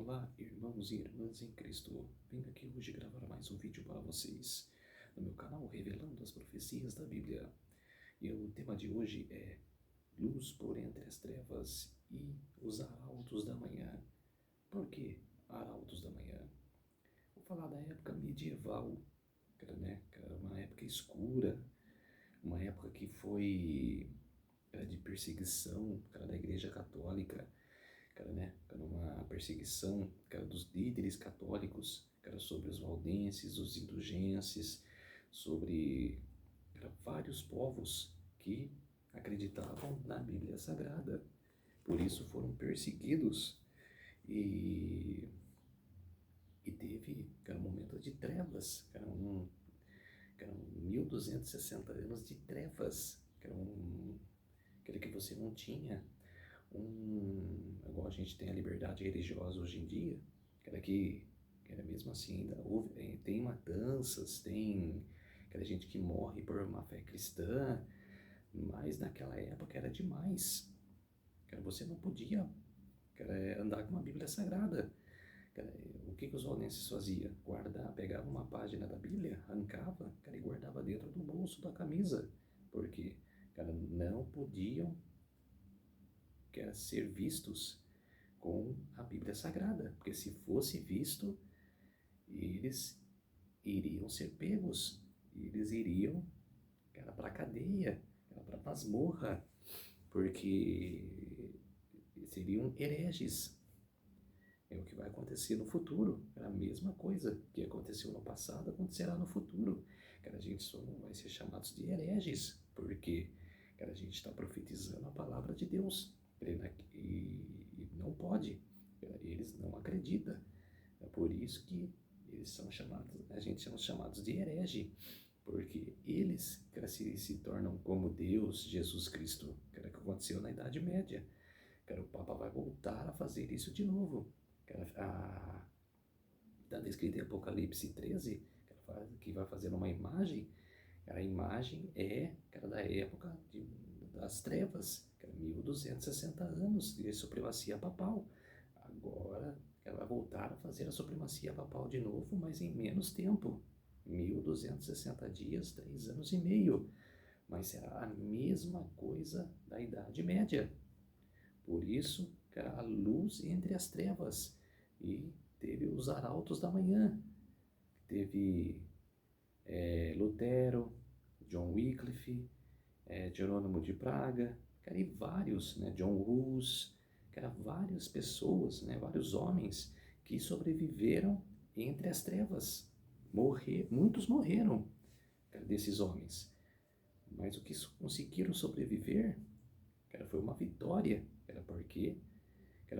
Olá, irmãos e irmãs em Cristo. Venho aqui hoje gravar mais um vídeo para vocês no meu canal Revelando as Profecias da Bíblia. E o tema de hoje é Luz por entre as trevas e os arautos da manhã. Por que arautos da manhã? Vou falar da época medieval, que era uma época escura, uma época que foi de perseguição, da Igreja Católica, era uma perseguição, dos líderes católicos, sobre os valdenses, os indulgenses, sobre vários povos que acreditavam na Bíblia Sagrada. Por isso foram perseguidos e, e teve, um momento de trevas, eram 1260 anos de trevas, que você não tinha igual a gente tem a liberdade religiosa hoje em dia, que era mesmo assim, ainda houve, tem matanças, tem aquela gente que morre por uma fé cristã, mas naquela época era demais, você não podia andar com uma Bíblia Sagrada. O que os valdenses faziam? Pegava uma página da Bíblia, arrancava, e guardava dentro do bolso da camisa, porque, não podiam ser vistos com a Bíblia Sagrada, porque se fosse visto, eles iriam ser pegos, eles iriam para a cadeia, para a masmorra, porque seriam hereges. É o que vai acontecer no futuro, é a mesma coisa que aconteceu no passado, acontecerá no futuro. A gente só não vai ser chamados de hereges, porque a gente está profetizando a palavra de Deus, e não pode, eles não acreditam. É por isso que a gente são chamados de herege, porque eles se tornam como Deus, Jesus Cristo, que aconteceu na Idade Média. O Papa vai voltar a fazer isso de novo. Está descrito em Apocalipse 13, que vai fazer uma imagem. A imagem é da época das trevas, 1260 anos de supremacia papal. Agora ela vai voltar a fazer a supremacia papal de novo, mas em menos tempo. 1260 dias, 3 anos e meio. Mas será a mesma coisa da Idade Média. Por isso, a luz entre as trevas. E teve os arautos da manhã. Teve Lutero, John Wycliffe, Jerônimo de Praga, e vários, John Hus, várias pessoas, vários homens que sobreviveram entre as trevas. Muitos morreram, desses homens. Mas o que conseguiram sobreviver, foi uma vitória, porque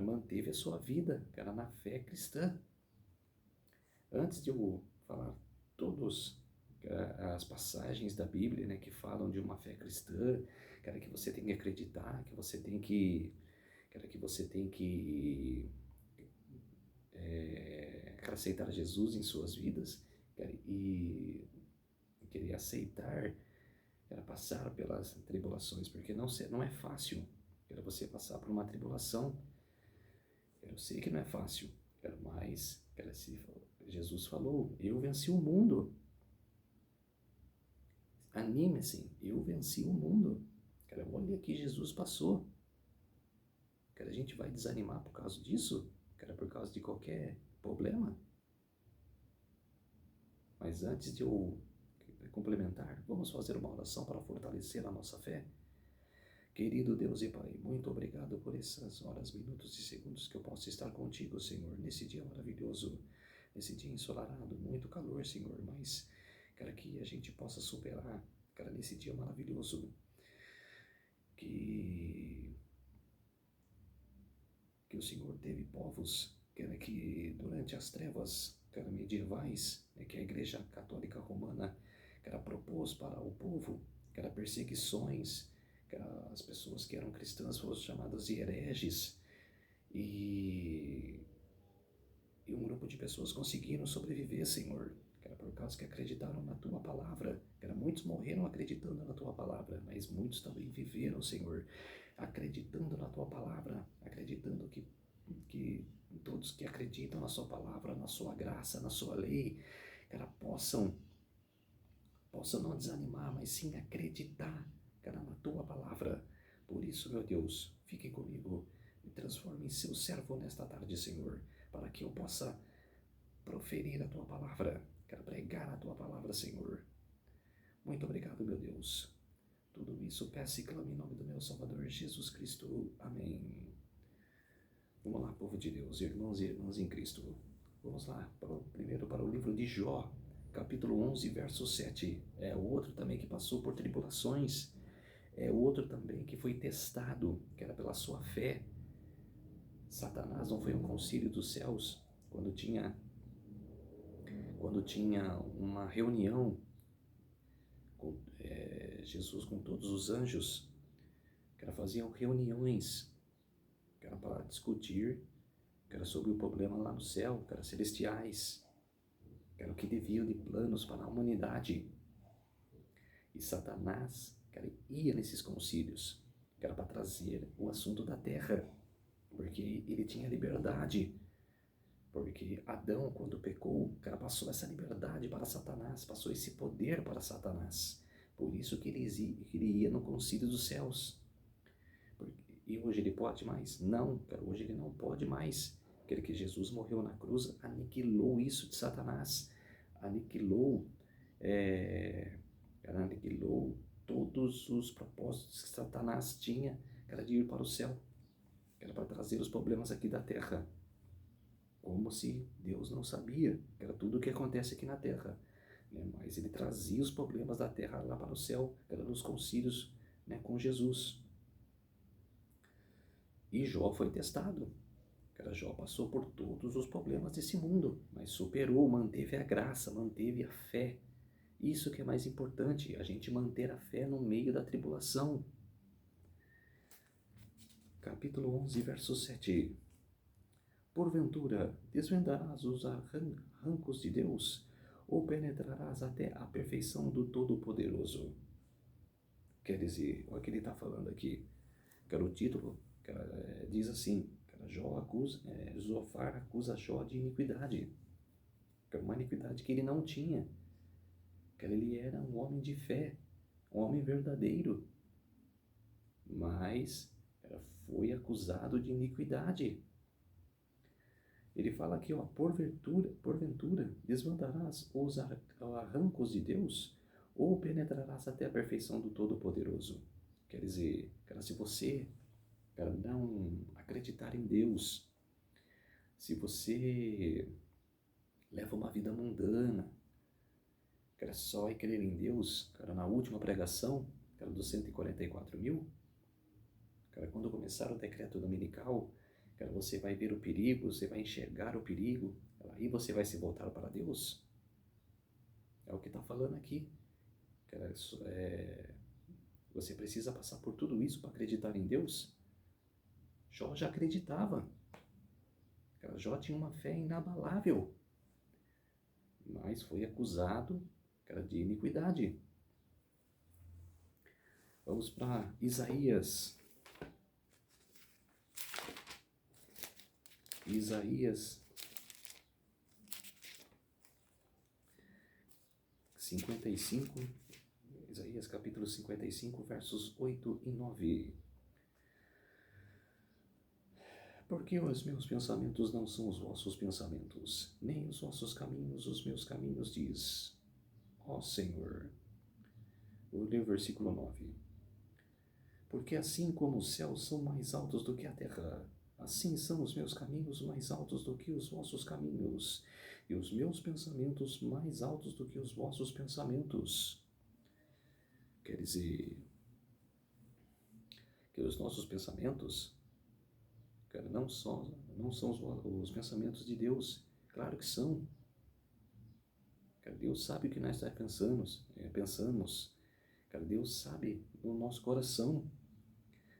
manteve a sua vida, na fé cristã. Antes de eu falar todas as passagens da Bíblia, que falam de uma fé cristã, que você tem que acreditar, que você tem que aceitar Jesus em suas vidas, e querer aceitar, passar pelas tribulações, porque não é fácil, você passar por uma tribulação. Eu sei que não é fácil, mas Jesus falou, eu venci o mundo. Anime-se, eu venci o mundo. Olha que Jesus passou. A gente vai desanimar por causa disso? Por causa de qualquer problema? Mas antes de eu complementar, vamos fazer uma oração para fortalecer a nossa fé? Querido Deus e Pai, muito obrigado por essas horas, minutos e segundos que eu posso estar contigo, Senhor, nesse dia maravilhoso, nesse dia ensolarado, muito calor, Senhor, mas, que a gente possa superar, nesse dia maravilhoso, que o Senhor teve povos, que durante as trevas, medievais, que a Igreja Católica Romana, propôs para o povo, perseguições, as pessoas que eram cristãs foram chamadas de hereges, e um grupo de pessoas conseguiram sobreviver, Senhor, por causa que acreditaram na Tua Palavra, muitos morreram acreditando na Tua Palavra, mas muitos também viveram, Senhor, acreditando na Tua Palavra, acreditando que todos que acreditam na sua palavra, na sua graça, na sua lei, cara, possam não desanimar, mas sim acreditar, cara, na tua palavra. Por isso, meu Deus, fique comigo, me transforme em seu servo nesta tarde, Senhor, para que eu possa proferir a tua palavra, quero pregar a tua palavra, Senhor. Muito obrigado, meu Deus. Tudo isso peço e clamo em nome do meu Salvador Jesus Cristo. Amém. Vamos lá, povo de Deus, irmãos e irmãs em Cristo. Vamos lá, primeiro para o livro de Jó, capítulo 11, verso 7. É o outro também que passou por tribulações. É o outro também que foi testado, que era pela sua fé. Satanás não foi um concílio dos céus, quando tinha uma reunião com Jesus com todos os anjos, que faziam reuniões, que era para discutir, que era sobre o problema lá no céu, que era celestiais, que era o que deviam de planos para a humanidade. E Satanás, cara, ia nesses concílios, que era para trazer o assunto da terra, porque ele tinha liberdade. Porque Adão, quando pecou, cara, passou essa liberdade para Satanás, passou esse poder para Satanás. Por isso que ele ia no concílio dos céus. E hoje ele pode mais? Não, cara, hoje ele não pode mais. Aquele que Jesus morreu na cruz aniquilou isso de Satanás. Aniquilou todos os propósitos que Satanás tinha, era de ir para o céu, era para trazer os problemas aqui da terra. Como se Deus não sabia, que era tudo o que acontece aqui na terra, né? Mas ele trazia os problemas da terra lá para o céu, era nos concílios, né, com Jesus. E Jó foi testado, cara, Jó passou por todos os problemas desse mundo, mas superou, manteve a graça, manteve a fé. Isso que é mais importante, a gente manter a fé no meio da tribulação. Capítulo 11, verso 7. Porventura, desvendarás os arrancos de Deus, ou penetrarás até a perfeição do Todo-Poderoso? Quer dizer, olha o que ele está falando aqui. Cara, o título diz assim, cara, Zofar acusa Jó de iniquidade. Cara, uma iniquidade que ele não tinha. Cara, ele era um homem de fé, um homem verdadeiro. Mas foi acusado de iniquidade. Ele fala aqui, ó, porventura desvendarás os arrancos de Deus, ou penetrarás até a perfeição do Todo-Poderoso. Quer dizer, cara, se você, cara, não acreditar em Deus, se você leva uma vida mundana, cara, só é crer em Deus, cara, na última pregação, cara, dos 144 mil, cara, quando começar o decreto dominical, cara, você vai ver o perigo, você vai enxergar o perigo, aí você vai se voltar para Deus. É o que está falando aqui. Cara, você precisa passar por tudo isso para acreditar em Deus? Jó já acreditava. Cara, Jó tinha uma fé inabalável, mas foi acusado, cara, de iniquidade. Vamos para Isaías 55, Isaías capítulo 55, versos 8 e 9. Porque os meus pensamentos não são os vossos pensamentos, nem os vossos caminhos os meus caminhos, diz ó Senhor. Vou ler o versículo 9. Porque assim como os céus são mais altos do que a terra, assim são os meus caminhos mais altos do que os vossos caminhos, e os meus pensamentos mais altos do que os vossos pensamentos. Quer dizer, que os nossos pensamentos, cara, não são os pensamentos de Deus. Claro que são. Cara, Deus sabe o que nós pensamos. Cara, Deus sabe o nosso coração.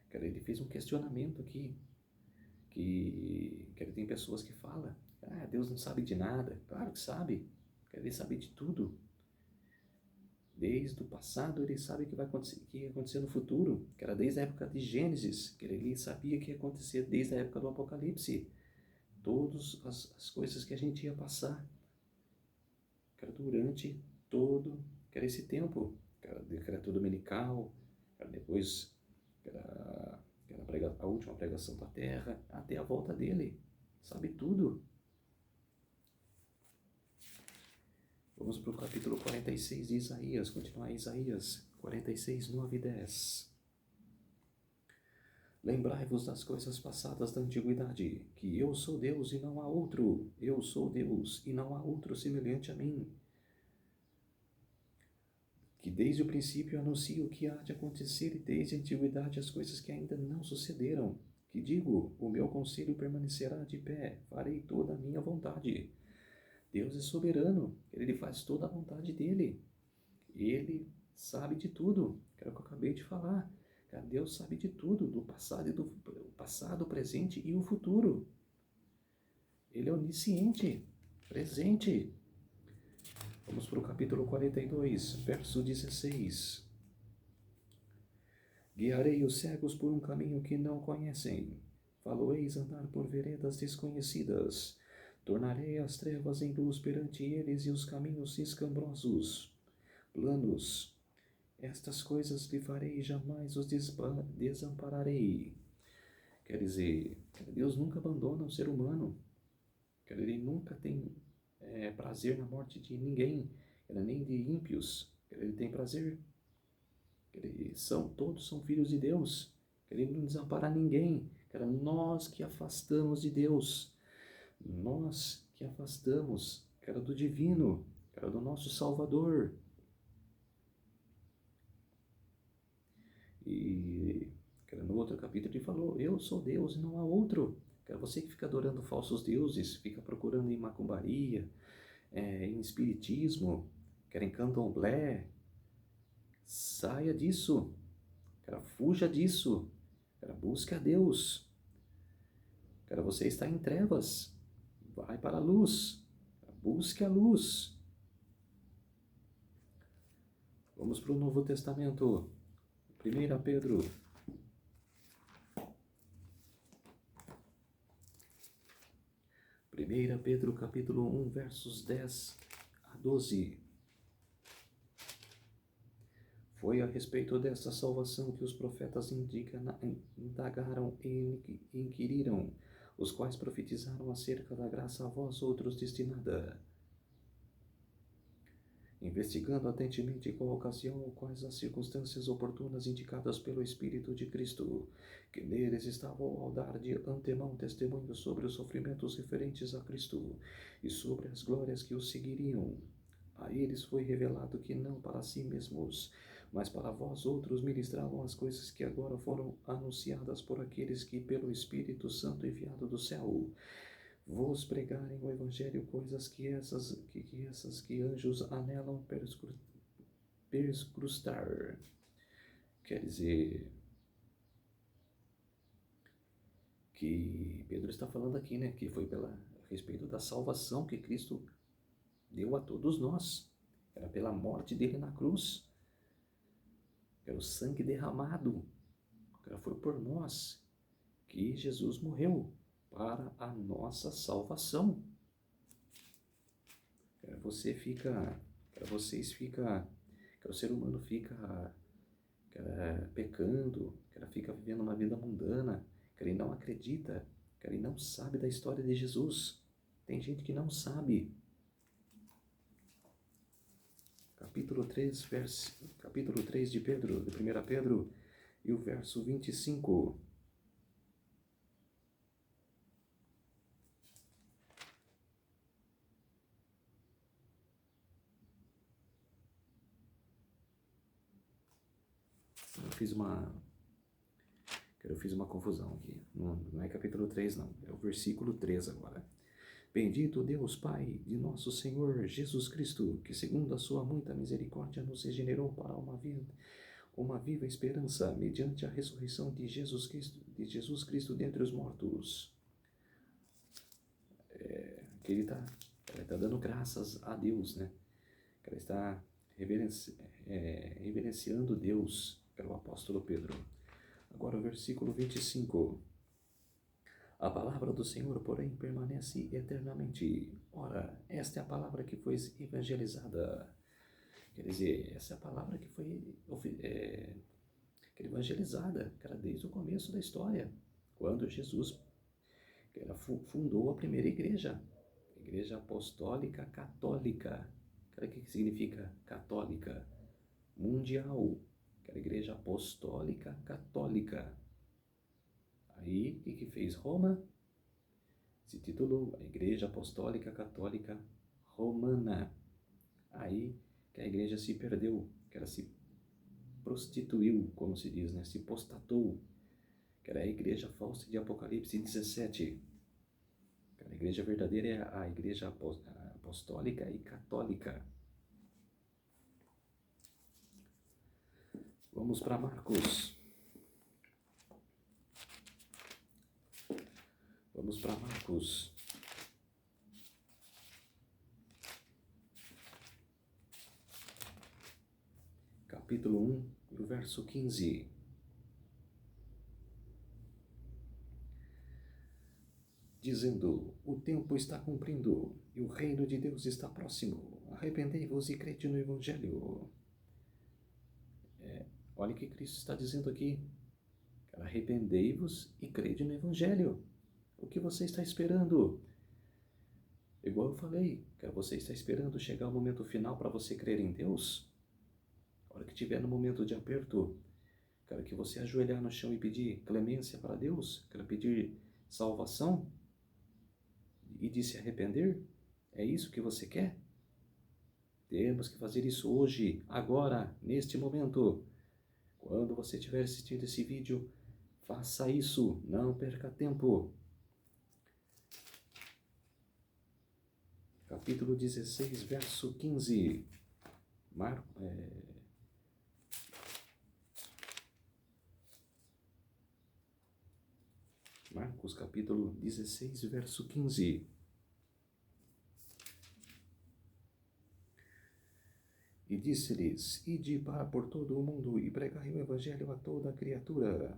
Cara, ele fez um questionamento aqui, que tem pessoas que falam, Deus não sabe de nada. Claro que sabe. Ele sabe de tudo. Desde o passado ele sabe que ia acontecer no futuro, que era desde a época de Gênesis, que ele sabia que ia acontecer desde a época do Apocalipse. todas as coisas que a gente ia passar, cara, durante todo, cara, esse tempo, cara, decreto dominical, cara, depois, cara, a última pregação da terra, até a volta dele, sabe tudo. Vamos para o capítulo 46 de Isaías, continuar Isaías 46, 9 e 10. Lembrai-vos das coisas passadas da antiguidade, que eu sou Deus e não há outro, eu sou Deus e não há outro semelhante a mim, que desde o princípio anuncio o que há de acontecer e desde a antiguidade as coisas que ainda não sucederam, que digo, o meu conselho permanecerá de pé, farei toda a minha vontade. Deus é soberano, Ele faz toda a vontade dEle, Ele sabe de tudo, que era o que eu acabei de falar. Cara, Deus sabe de tudo, do passado, passado, presente e o futuro. Ele é onisciente, presente. Vamos para o capítulo 42, verso 16. Guiarei os cegos por um caminho que não conhecem. Falo-eis andar por veredas desconhecidas. Tornarei as trevas em luz perante eles e os caminhos escambrosos, planos. Estas coisas lhe farei e jamais os desampararei. Quer dizer, Deus nunca abandona o ser humano. Ele nunca tem prazer na morte de ninguém, nem de ímpios. Ele tem prazer. Todos são filhos de Deus. Ele não desampara ninguém. Nós que afastamos de Deus. Nós que afastamos, do divino, do nosso Salvador. E no outro capítulo ele falou, eu sou Deus e não há outro. Você que fica adorando falsos deuses, fica procurando em macumbaria, em espiritismo, em candomblé, saia disso, fuja disso, busque a Deus. Você está em trevas, vai para a luz, busque a luz. Vamos para o Novo Testamento, 1 Pedro. 1 Pedro capítulo 1, versos 10 a 12. Foi a respeito desta salvação que os profetas indagaram e inquiriram, os quais profetizaram acerca da graça a vós outros destinada, investigando atentamente qual a ocasião ou quais as circunstâncias oportunas indicadas pelo Espírito de Cristo, que neles estavam ao dar de antemão testemunho sobre os sofrimentos referentes a Cristo e sobre as glórias que os seguiriam. A eles foi revelado que não para si mesmos, mas para vós outros ministravam as coisas que agora foram anunciadas por aqueles que, pelo Espírito Santo enviado do céu, vos pregarem o Evangelho, coisas que anjos anelam perscrutar. Quer dizer, que Pedro está falando aqui, que foi a respeito da salvação que Cristo deu a todos nós. Era pela morte dele na cruz. Era o sangue derramado. Foi por nós que Jesus morreu para a nossa salvação. O ser humano fica pecando, fica vivendo uma vida mundana, ele não acredita, ele não sabe da história de Jesus. Tem gente que não sabe. Capítulo 3 de Pedro, de 1 Pedro, e o verso 25. Eu fiz uma confusão aqui. Não é capítulo 3, não. É o versículo 3 agora. Bendito Deus Pai de nosso Senhor Jesus Cristo, que segundo a sua muita misericórdia nos regenerou para uma viva esperança, mediante a ressurreição de Jesus Cristo dentre os mortos. Que ele está dando graças a Deus, Ele está reverenciando Deus, pelo apóstolo Pedro. Agora o versículo 25. A palavra do Senhor, porém, permanece eternamente. Ora, esta é a palavra que foi evangelizada. Quer dizer, essa é a palavra que foi evangelizada, cara, desde o começo da história, quando Jesus fundou a primeira igreja, a Igreja Apostólica Católica. Cara, o que significa católica? Mundial. Cara, Igreja Apostólica Católica. Aí, o que fez Roma? Se titulou a Igreja Apostólica Católica Romana. Aí que a igreja se perdeu, que ela se prostituiu, como se diz, né? Se postatou, que era a igreja falsa de Apocalipse 17. A igreja verdadeira é a Igreja Apostólica e Católica. Vamos para Marcos. Vamos para Marcos. Capítulo 1, e o verso 15. Dizendo: o tempo está cumprindo e o reino de Deus está próximo. Arrependei-vos e crede no Evangelho. Olha o que Cristo está dizendo aqui. Arrependei-vos e crede no Evangelho. O que você está esperando? Igual eu falei, você está esperando chegar o momento final para você crer em Deus? A hora que estiver no momento de aperto, que você ajoelhar no chão e pedir clemência para Deus, pedir salvação e de se arrepender? É isso que você quer? Temos que fazer isso hoje, agora, neste momento. Quando você estiver assistindo esse vídeo, faça isso, não perca tempo. Capítulo 16, verso 15. Marcos, capítulo 16, verso 15. E disse-lhes: ide por todo o mundo e pregai o evangelho a toda criatura.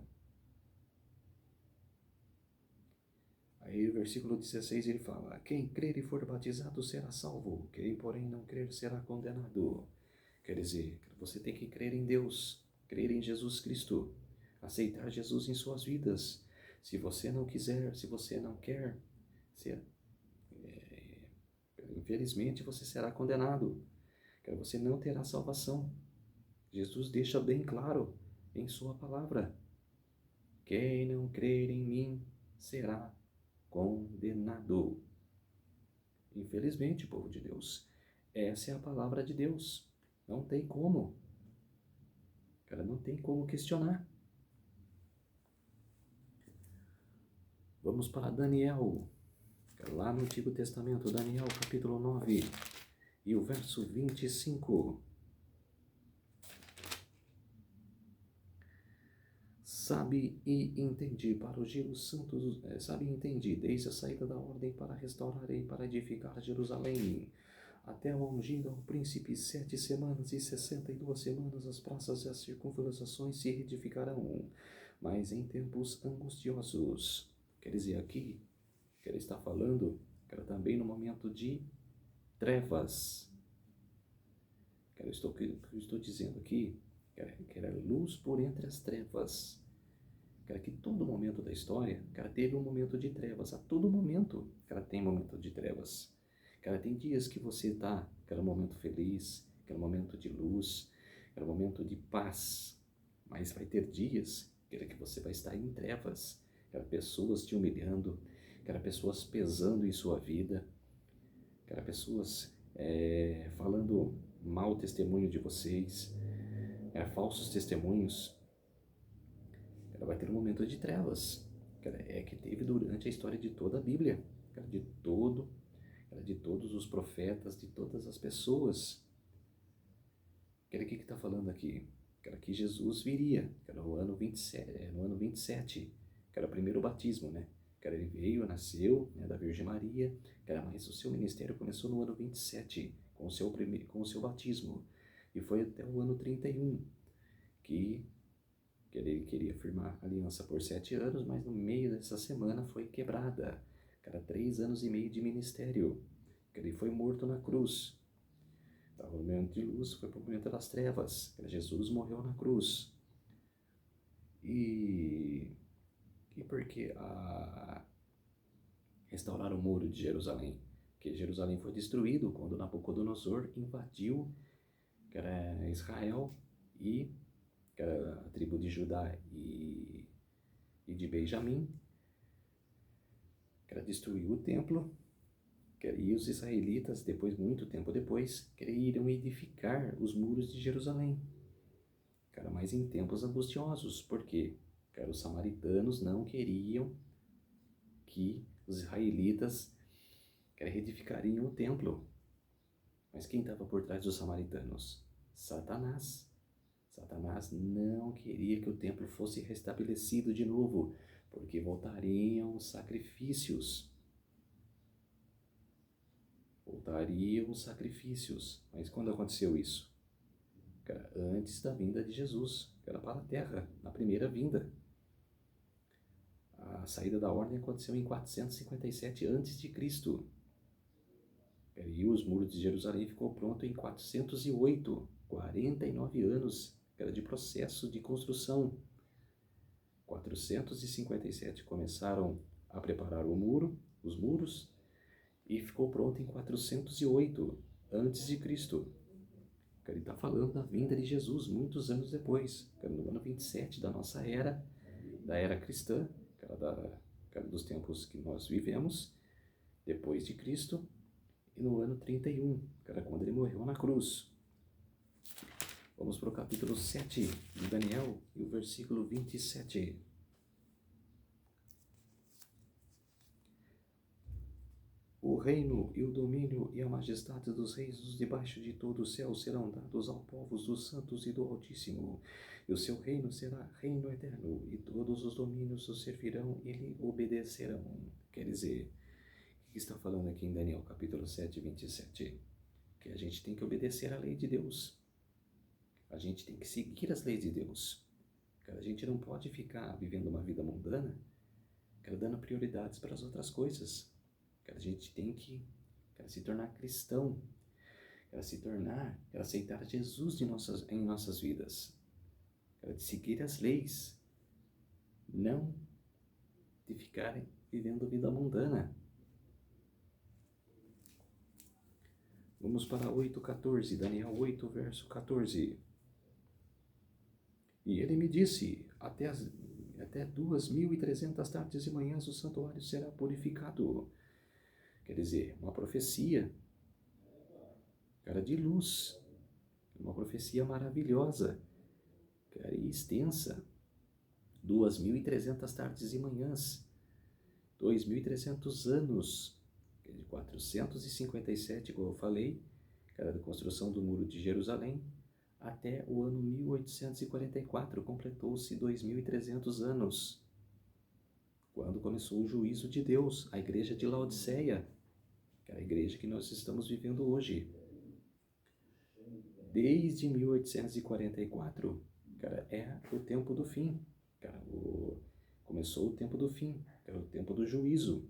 Aí no versículo 16 ele fala: quem crer e for batizado será salvo, quem porém não crer será condenado. Quer dizer, você tem que crer em Deus, crer em Jesus Cristo, aceitar Jesus em suas vidas. Se você não quiser, se você não quer, infelizmente você será condenado. Você não terá salvação. Jesus deixa bem claro em sua palavra: quem não crer em mim será condenado. Infelizmente, povo de Deus, essa é a palavra de Deus. Não tem como. Não tem como questionar. Vamos para Daniel, lá no Antigo Testamento, Daniel capítulo 9 e o verso 25. Sabe e entendi para ungir os santos, sabe e entendi, desde a saída da ordem para restaurar e para edificar Jerusalém, até o ungido ao príncipe 7 semanas e 62 semanas as praças e as circunvalações se edificarão, mas em tempos angustiosos. Quer dizer, aqui, que ele está falando, também no momento de trevas. Eu estou dizendo aqui, que era luz por entre as trevas. Que todo momento da história, teve um momento de trevas. A todo momento, tem momento de trevas. Tem dias que você está, momento feliz, momento de luz, momento de paz. Mas vai ter dias, que você vai estar em trevas. Pessoas te humilhando, pessoas pesando em sua vida, pessoas falando mau testemunho de vocês, falsos testemunhos. Vai ter um momento de trevas, que teve durante a história de toda a Bíblia, de todos os profetas, de todas as pessoas. O que está falando aqui? Que Jesus viria, no ano 27, que era o primeiro batismo, né? Ele veio, nasceu, né, da Virgem Maria, mas o seu ministério começou no ano 27, com o seu batismo, e foi até o ano 31, que que ele queria firmar aliança por 7 anos, mas no meio dessa semana foi quebrada. 3 anos e meio de ministério, que ele foi morto na cruz. Estava no momento de luz, foi para o momento das trevas. Jesus morreu na cruz. E por que restaurar o muro de Jerusalém? Porque Jerusalém foi destruído quando Nabucodonosor invadiu, que era Israel, e que era a tribo de Judá e de Benjamim, que era destruiu o templo, e os israelitas, depois, muito tempo depois, iriam edificar os muros de Jerusalém. Mas em tempos angustiosos, porque os samaritanos não queriam que os israelitas reedificariam o templo. Mas quem estava por trás dos samaritanos? Satanás. Satanás não queria que o templo fosse restabelecido de novo, porque voltariam os sacrifícios. Mas quando aconteceu isso? Antes da vinda de Jesus, para a terra, na primeira vinda. A saída da ordem aconteceu em 457 a.C. E os muros de Jerusalém ficou pronto em 408, 49 anos de processo de construção. 457 começaram a preparar os muros, e ficou pronto em 408 a.C. Ele está falando da vinda de Jesus muitos anos depois, no ano 27 da nossa era, da era cristã, dos tempos que nós vivemos, depois de Cristo, e no ano 31, quando ele morreu na cruz. Vamos para o capítulo 7 de Daniel e o versículo 27. O reino e o domínio e a majestade dos reis debaixo de todo o céu serão dados aos povos dos santos e do Altíssimo. E o seu reino será reino eterno, e todos os domínios o servirão e lhe obedecerão. Quer dizer, o que está falando aqui em Daniel, capítulo 7, 27? Que a gente tem que obedecer à lei de Deus. A gente tem que seguir as leis de Deus. A gente não pode ficar vivendo uma vida mundana, dando prioridades para as outras coisas. A gente tem que se tornar cristão, aceitar Jesus em nossas vidas, de seguir as leis, não de ficarem vivendo vida mundana. Vamos para 8:14, Daniel 8, verso 14. E ele me disse, até 2.300 tardes e manhãs o santuário será purificado. Quer dizer, uma profecia, de luz, uma profecia maravilhosa, e extensa. 2.300 tardes e manhãs, 2.300 anos, de 457, como eu falei, da construção do Muro de Jerusalém, até o ano 1844, completou-se 2.300 anos, quando começou o juízo de Deus, a igreja de Laodiceia, que é a igreja que nós estamos vivendo hoje. Desde 1844, é o tempo do fim. Começou o tempo do fim, o tempo do juízo.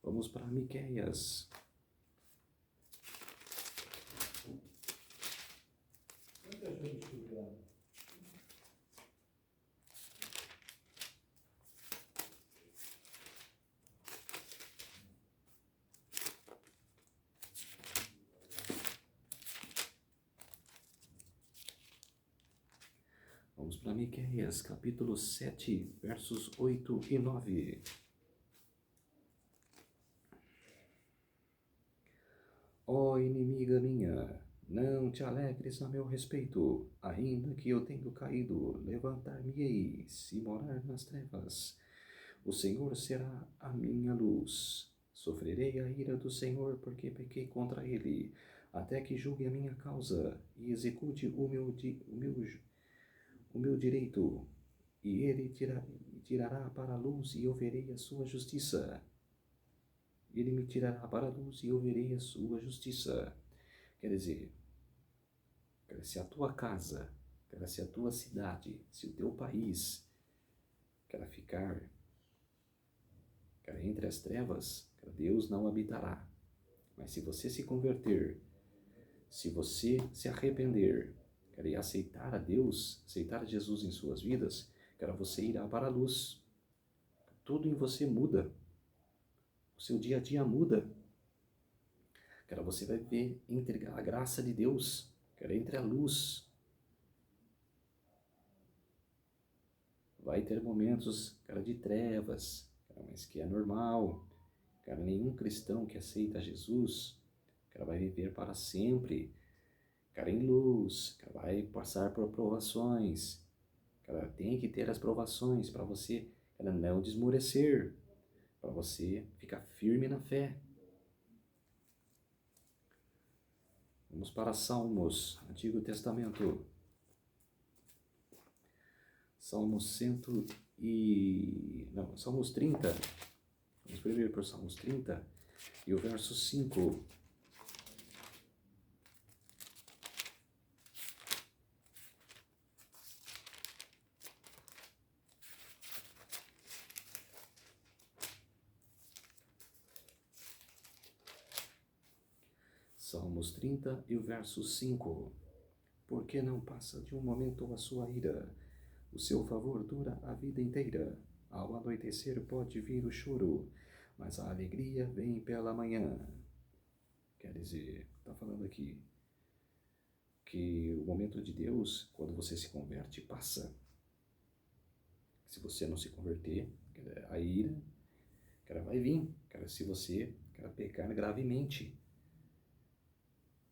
Vamos para Miqueias. Vamos para Miqueias, capítulo 7, versos 8 e 9. Ó inimiga minha, não te alegres a meu respeito, ainda que eu tenha caído, levantar-me-ei, se morar nas trevas. O Senhor será a minha luz. Sofrerei a ira do Senhor, porque pequei contra ele, até que julgue a minha causa e execute o meu direito, e ele tirará para a luz e eu verei a sua justiça. Ele me tirará para a luz e eu verei a sua justiça. Quer dizer, se a tua casa cara, se a tua cidade, se o teu país, cara, ficar, cara, entre as trevas, cara, Deus não habitará. Mas se você se converter, se você se arrepender, cara, e aceitar a Deus, aceitar Jesus em suas vidas, cara, você irá para a luz. Tudo em você muda. O seu dia a dia muda. Cara, você vai ver entre a graça de Deus, cara, entre a luz. Vai ter momentos, cara, de trevas, cara, mas que é normal. Cara, nenhum cristão que aceita Jesus, cara, vai viver para sempre, cara, em luz, cara, vai passar por provações. Cara, tem que ter as provações para você, cara, não desmorecer, para você ficar firme na fé. Vamos para Salmos, Antigo Testamento. Salmos 30. Vamos primeiro para o Salmos 30 e o verso 5. Salmos 30 e o verso 5. Porque não passa de um momento a sua ira, o seu favor dura a vida inteira. Ao anoitecer pode vir o choro, mas a alegria vem pela manhã. Quer dizer, está falando aqui que o momento de Deus, quando você se converte, passa. Se você não se converter, a ira, cara, vai vir. Cara, se você, cara, pecar gravemente.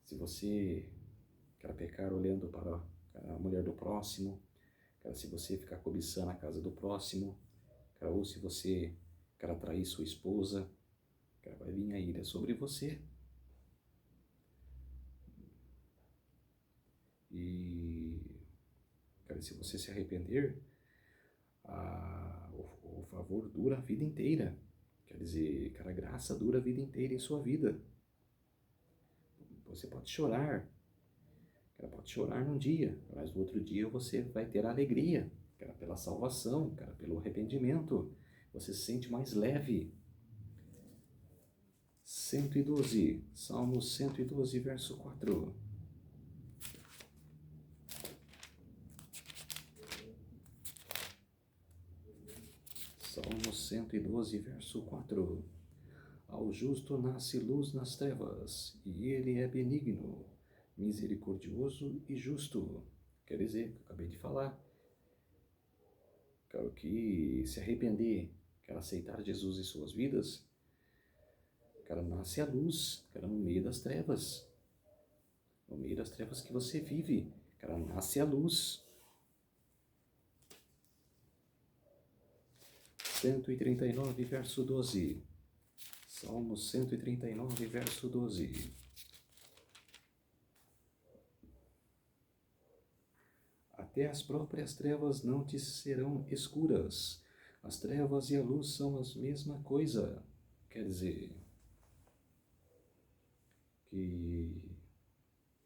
Se você, cara, pecar olhando para, cara, a mulher do próximo, cara, se você ficar cobiçando a casa do próximo, cara, ou se você, cara, trair sua esposa, cara, vai vir a ira sobre você. E, cara, se você se arrepender, o favor dura a vida inteira. Quer dizer, cara, a graça dura a vida inteira em sua vida. Você pode chorar, cara, pode chorar num dia, mas no outro dia você vai ter alegria, cara, pela salvação, cara, pelo arrependimento. Você se sente mais leve. 112, Salmo 112, verso 4. Salmo 112, verso 4. Ao justo nasce luz nas trevas, e ele é benigno, misericordioso e justo. Quer dizer, acabei de falar, cara, que se arrepender, quer aceitar Jesus em suas vidas, cara, nasce a luz, cara, no meio das trevas. No meio das trevas que você vive, cara, nasce a luz. 139, verso 12. Salmo 139, verso 12. Até as próprias trevas não te serão escuras. As trevas e a luz são a mesma coisa. Quer dizer,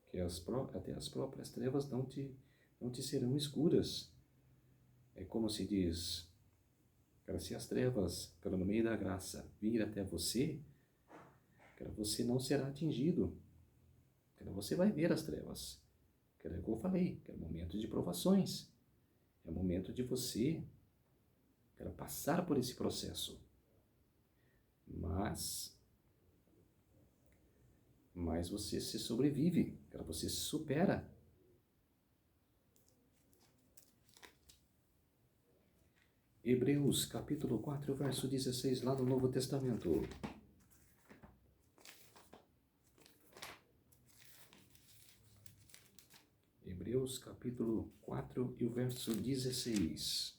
até as próprias trevas não te serão escuras. É como se diz, cara, se as trevas, cara, no meio da graça, vir até você, cara, você não será atingido. Cara, você vai ver as trevas. Cara, é o que eu falei, que é momento de provações. É o momento de você, cara, passar por esse processo. Mas você se sobrevive, cara, você se supera. Hebreus capítulo 4, verso 16, lá no Novo Testamento. Hebreus capítulo 4 e o verso 16.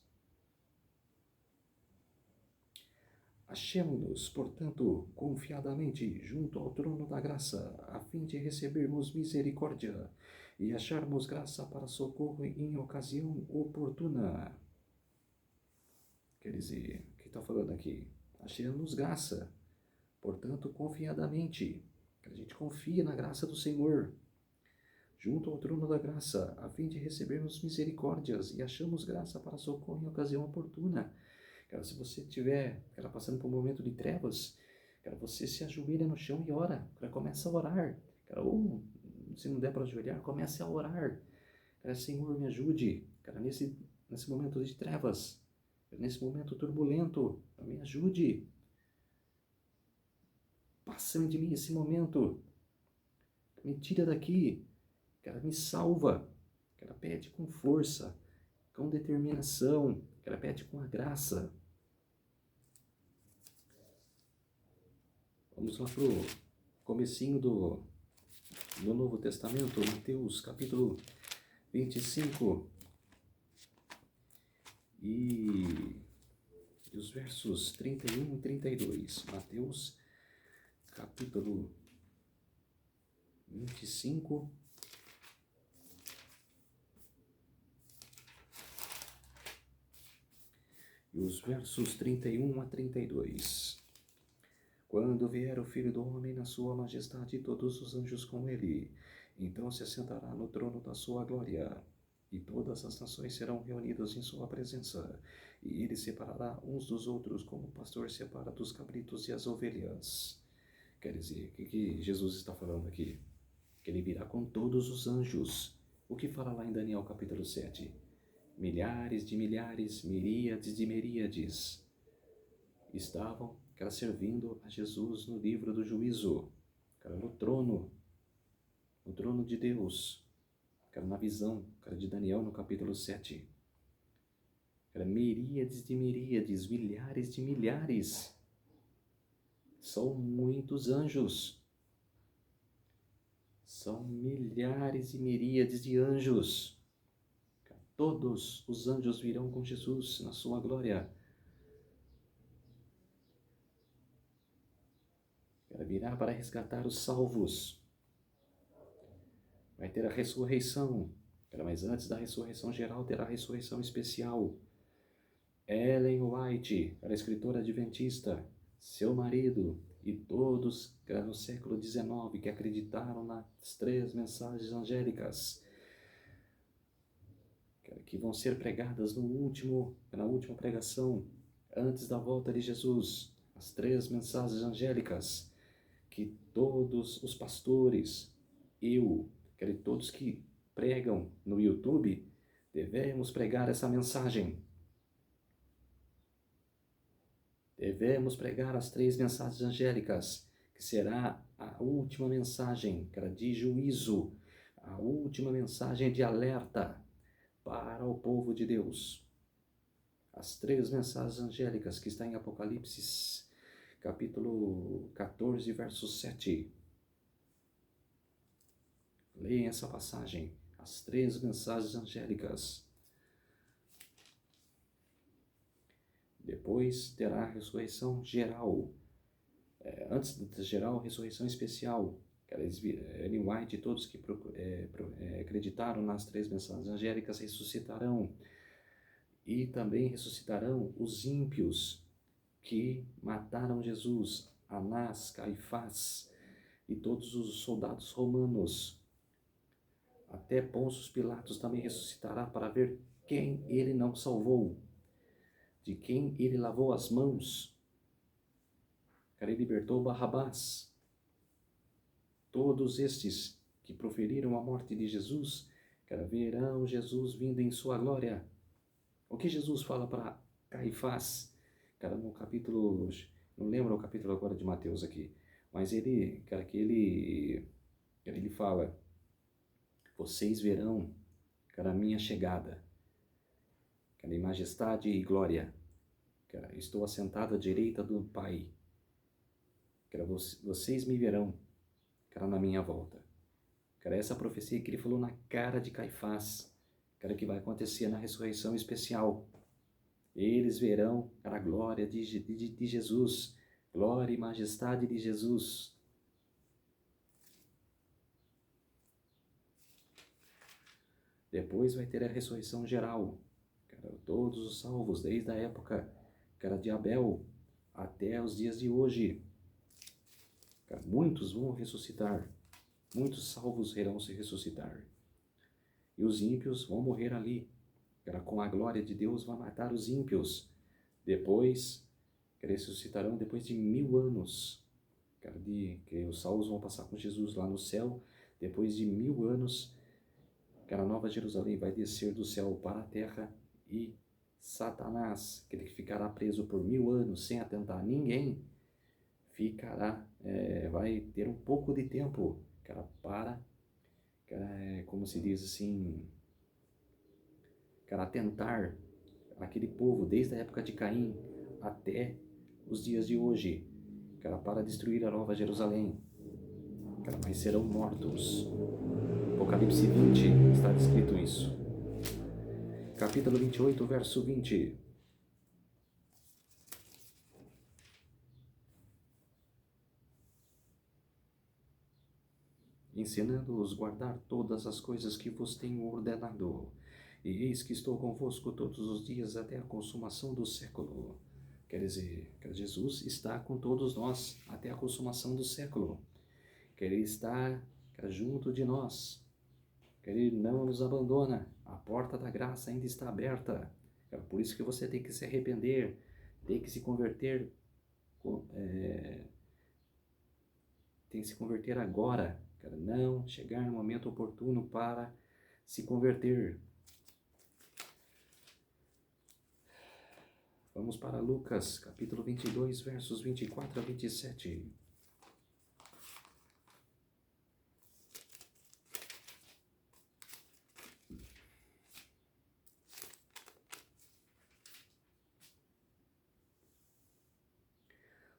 Achemo-nos, portanto, confiadamente junto ao trono da graça, a fim de recebermos misericórdia e acharmos graça para socorro em ocasião oportuna. Quer dizer, o que está falando aqui? Achemos graça, portanto, confiadamente. A gente confia na graça do Senhor, junto ao trono da graça, a fim de recebermos misericórdias e achamos graça para socorro em ocasião oportuna. Cara, se você estiver, cara, passando por um momento de trevas, cara, você se ajoelha no chão e ora, cara, começa a orar, cara, ou se não der para ajoelhar, comece a orar. Cara, Senhor, me ajude, cara, nesse momento de trevas, nesse momento turbulento, me ajude. Passa de mim esse momento, me tira daqui, cara, me salva, cara, pede com força, com determinação, cara, pede com a graça. Vamos lá pro comecinho do Novo Testamento, Mateus capítulo 25 e os versos 31 e 32. Mateus capítulo 25 e os versos 31 a 32. Quando vier o Filho do Homem na sua majestade e todos os anjos com ele, então se assentará no trono da sua glória, e todas as nações serão reunidas em sua presença, e ele separará uns dos outros como o pastor separa dos cabritos e as ovelhas. Quer dizer, o que Jesus está falando aqui? Que ele virá com todos os anjos. O que fala lá em Daniel capítulo 7? Milhares de milhares, miríades de miríades estavam, cara, servindo a Jesus no livro do juízo, cara, no trono de Deus, cara, na visão, cara, de Daniel no capítulo 7. Cara, miríades de miríades, milhares de milhares. São muitos anjos. São milhares e miríades de anjos. Cara, todos os anjos virão com Jesus na sua glória. Cara, virá para resgatar os salvos. Vai ter a ressurreição, mas antes da ressurreição geral terá a ressurreição especial. Ellen White, a escritora adventista, seu marido e todos no século XIX que acreditaram nas 3 mensagens angélicas, que vão ser pregadas na última pregação, antes da volta de Jesus. As 3 mensagens angélicas que todos os pastores, todos que pregam no YouTube, devemos pregar essa mensagem. Devemos pregar as 3 mensagens angélicas, que será a última mensagem, cara, de juízo, a última mensagem de alerta para o povo de Deus. As 3 mensagens angélicas que está em Apocalipse, capítulo 14, verso 7. Leiam essa passagem, as 3 mensagens angélicas. Depois terá a ressurreição geral. Antes da geral, a ressurreição especial. Ellen White e todos que acreditaram nas 3 mensagens angélicas ressuscitarão. E também ressuscitarão os ímpios que mataram Jesus, Anás, Caifás e todos os soldados romanos. Até Pôncio Pilatos também ressuscitará para ver quem ele não salvou, de quem ele lavou as mãos. Ele libertou Barrabás. Todos estes que proferiram a morte de Jesus, verão Jesus vindo em sua glória. O que Jesus fala para Caifás, no capítulo, não lembro o capítulo agora de Mateus aqui, mas ele fala: vocês verão, a minha chegada, em majestade e glória. Estou assentado à direita do Pai. Vocês me verão, na minha volta. Essa profecia que ele falou na cara de Caifás, que vai acontecer na ressurreição especial. Eles verão a glória de Jesus, glória e majestade de Jesus. Depois vai ter a ressurreição geral. Todos os salvos, desde a época de Abel até os dias de hoje. Muitos vão ressuscitar. Muitos salvos irão se ressuscitar. e os ímpios vão morrer ali. Cara, com a glória de Deus vai matar os ímpios. Depois, ressuscitarão depois de 1000 anos. Cara, que os salvos vão passar com Jesus lá no céu. Depois de 1000 anos, cara, a Nova Jerusalém vai descer do céu para a terra e Satanás, aquele que ficará preso por 1000 anos sem atentar a ninguém, vai ter um pouco de tempo, cara, como se diz assim, cara, atentar aquele povo desde a época de Caim até os dias de hoje, cara, para destruir a Nova Jerusalém, cara, mas serão mortos. Apocalipse 20 está descrito isso. Capítulo 28, verso 20. Ensinando-os a guardar todas as coisas que vos tenho ordenado. E eis que estou convosco todos os dias até a consumação do século. Quer dizer, que Jesus está com todos nós até a consumação do século. Que Ele está junto de nós. Que Ele não nos abandona. A porta da graça ainda está aberta. É por isso que você tem que se arrepender, tem que se converter, tem que se converter agora. Não chegar no momento oportuno para se converter. Vamos para Lucas, capítulo 22, versos 24 a 27.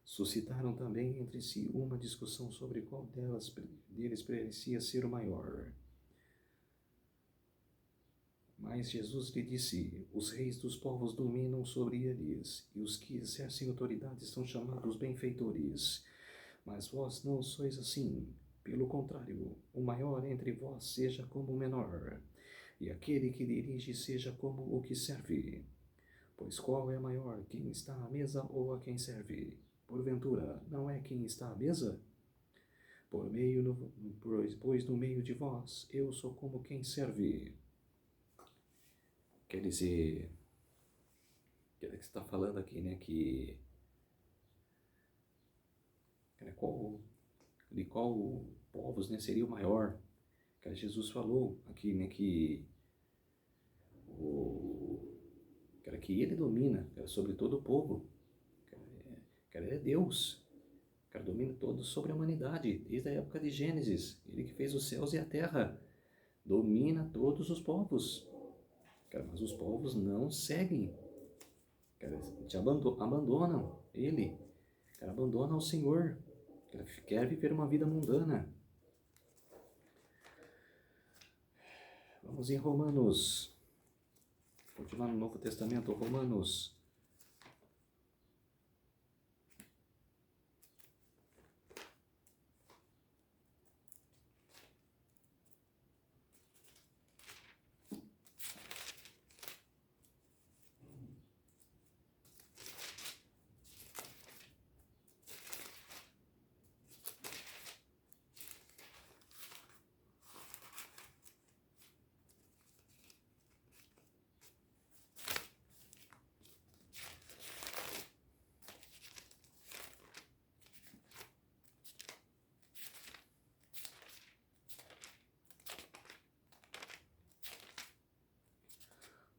Suscitaram também entre si uma discussão sobre qual deles parecia ser o maior. Mas Jesus lhe disse: os reis dos povos dominam sobre eles, e os que exercem autoridade são chamados benfeitores. Mas vós não sois assim. Pelo contrário, o maior entre vós seja como o menor, e aquele que dirige seja como o que serve. Pois qual é maior, quem está à mesa ou a quem serve? Porventura, não é quem está à mesa? Pois no meio de vós, eu sou como quem serve. Quer dizer, que está falando aqui, né, de qual povos, né, seria o maior. Que Jesus falou aqui, né, que ele domina, sobre todo o povo. Ele é Deus. Domina todo sobre a humanidade, desde a época de Gênesis. Ele que fez os céus e a terra. Domina todos os povos. Mas os povos não seguem. Abandonam ele. Abandonam o Senhor. Quer viver uma vida mundana. Vamos em Romanos. Continuar no Novo Testamento, Romanos.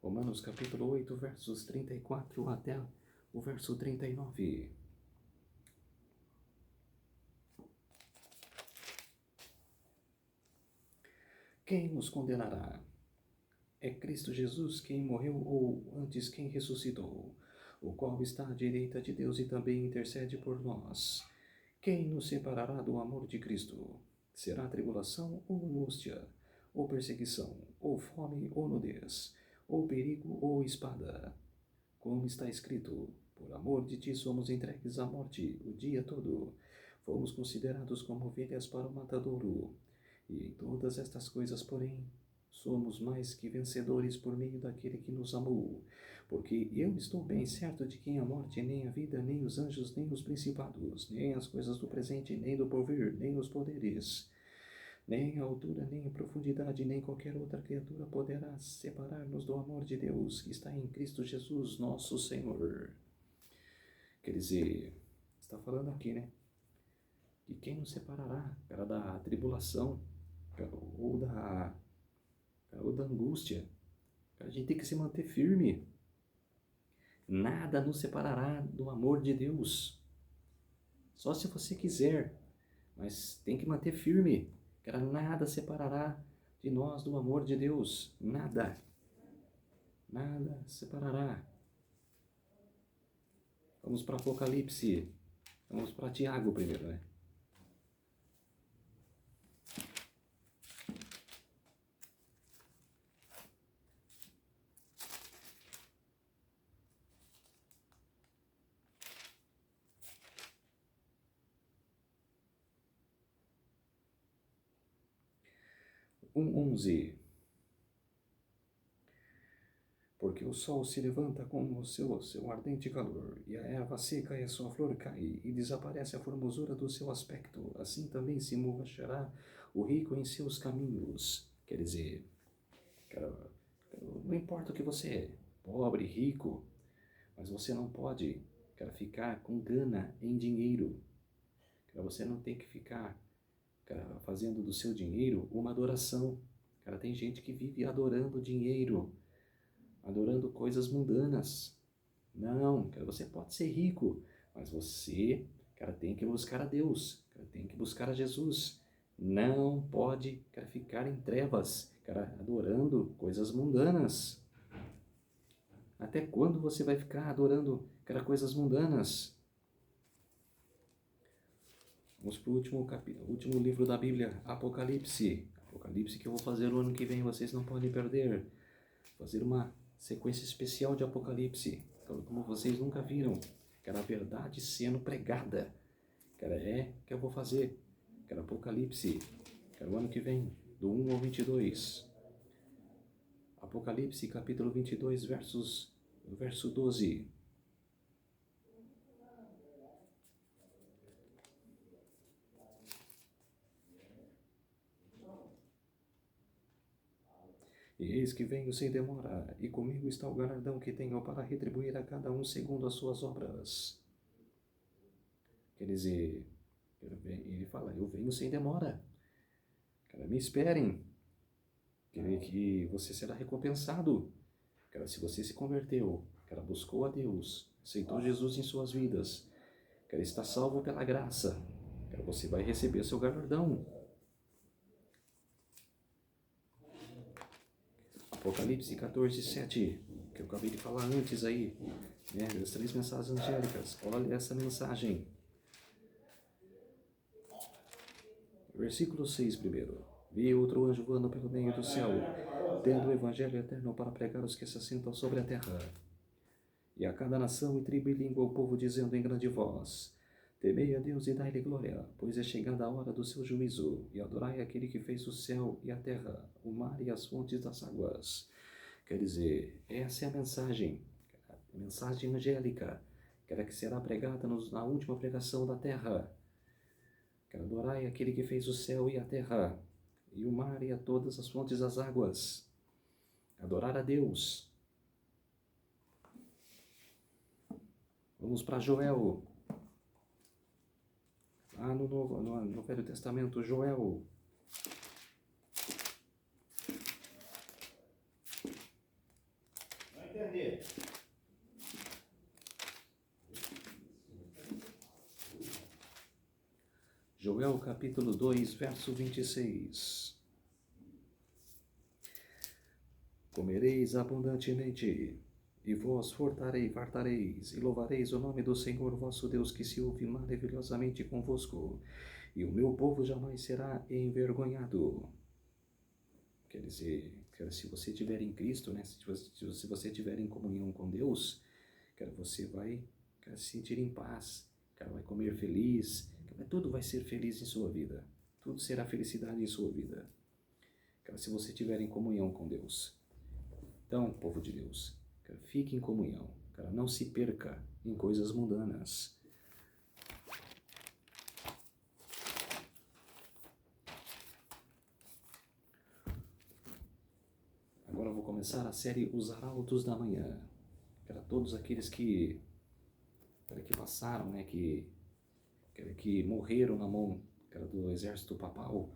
Romanos capítulo 8, versos 34 até o verso 39. Quem nos condenará? É Cristo Jesus quem morreu, ou antes quem ressuscitou, o qual está à direita de Deus e também intercede por nós. Quem nos separará do amor de Cristo? Será tribulação ou angústia, ou perseguição, ou fome ou nudez, ou perigo ou espada? Como está escrito: por amor de ti somos entregues à morte o dia todo. Fomos considerados como ovelhas para o matadouro. E em todas estas coisas, porém, somos mais que vencedores por meio daquele que nos amou. Porque eu estou bem certo de que nem a morte, nem a vida, nem os anjos, nem os principados, nem as coisas do presente, nem do porvir, nem os poderes, Nem a altura, nem a profundidade, nem qualquer outra criatura poderá separar-nos do amor de Deus que está em Cristo Jesus, nosso Senhor. Quer dizer, está falando aqui, né? Que quem nos separará, cara, da tribulação, cara, ou da angústia? Cara, a gente tem que se manter firme. Nada nos separará do amor de Deus. Só se você quiser, mas tem que manter firme. Cara, nada separará de nós do amor de Deus. Nada. Nada separará. Vamos para Apocalipse. Vamos para Tiago primeiro, né? Um 11. Porque o sol se levanta com o seu ardente calor, e a erva seca e a sua flor cai, e desaparece a formosura do seu aspecto. Assim também se murchará o rico em seus caminhos. Quer dizer, cara, não importa o que você é, pobre, rico, mas você não pode, cara, ficar com gana em dinheiro. Cara, você não tem que ficar, cara, fazendo do seu dinheiro uma adoração. Cara, tem gente que vive adorando dinheiro, adorando coisas mundanas. Não, cara, você pode ser rico, mas você, cara, tem que buscar a Deus, cara, tem que buscar a Jesus. Não pode, cara, ficar em trevas, cara, adorando coisas mundanas. Até quando você vai ficar adorando, cara, coisas mundanas? Vamos para o último livro da Bíblia, Apocalipse. Apocalipse que eu vou fazer o ano que vem, vocês não podem perder. Fazer uma sequência especial de Apocalipse, como vocês nunca viram. Cara, a verdade sendo pregada. Cara, que eu vou fazer. Cara, Apocalipse. Cara, o ano que vem, do 1 ao 22. Apocalipse, capítulo 22, verso 12. E eis que venho sem demora, e comigo está o galardão que tenho para retribuir a cada um segundo as suas obras. Quer dizer, ele fala, eu venho sem demora. Cara, me esperem, que você será recompensado. Cara, se você se converteu, cara, buscou a Deus, aceitou Jesus em suas vidas, cara, está salvo pela graça, cara, você vai receber seu galardão. Apocalipse 14, 7, que eu acabei de falar antes aí, né, das 3 mensagens angélicas. Olha essa mensagem. Versículo 6 primeiro. Vi outro anjo voando pelo meio do céu, tendo o evangelho eterno para pregar aos que se assentam sobre a terra. E a cada nação e tribo e língua o povo dizendo em grande voz: temei a Deus e dai-lhe glória, pois é chegada a hora do seu juízo, e adorai aquele que fez o céu e a terra, o mar e as fontes das águas. Quer dizer, essa é a mensagem angélica, que será pregada na última pregação da terra. Adorai aquele que fez o céu e a terra, e o mar e a todas as fontes das águas. Adorar a Deus. Vamos para Joel. Lá no Velho Testamento, Joel. Vai entender. Joel capítulo 2, verso 26. Comereis abundantemente, e vós fartareis, e louvareis o nome do Senhor vosso Deus, que se ouve maravilhosamente convosco, e o meu povo jamais será envergonhado. Quer dizer, se você estiver em Cristo, né, se você estiver em comunhão com Deus, você vai se sentir em paz, vai comer feliz, tudo vai ser feliz em sua vida, tudo será felicidade em sua vida, se você estiver em comunhão com Deus. Então, povo de Deus, fique em comunhão, não se perca em coisas mundanas. começar a série Os Arautos da Manhã. Para todos aqueles que passaram, né, que morreram na mão do exército papal,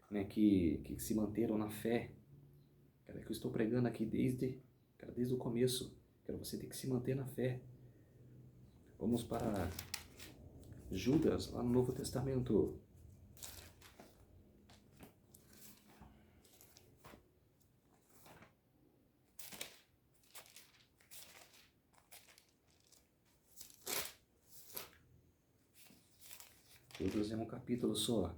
né, que se manteram na fé. Que eu estou pregando aqui desde o começo. Você tem que se manter na fé. Vamos para Judas, lá no Novo Testamento. Judas é um capítulo só.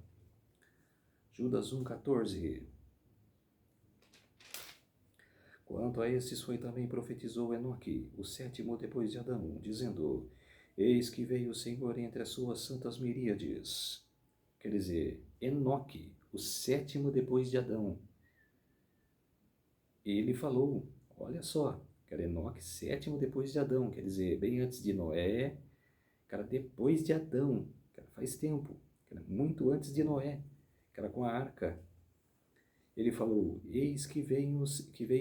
Judas 1,14. Quanto a estes foi também profetizou Enoque, o sétimo depois de Adão, dizendo: Eis que veio o Senhor entre as suas santas miríades. Quer dizer, Enoque, o sétimo depois de Adão. Ele falou, olha só, Enoque, sétimo depois de Adão, quer dizer, bem antes de Noé, depois de Adão, faz tempo, muito antes de Noé, com a arca. Ele falou, eis que veio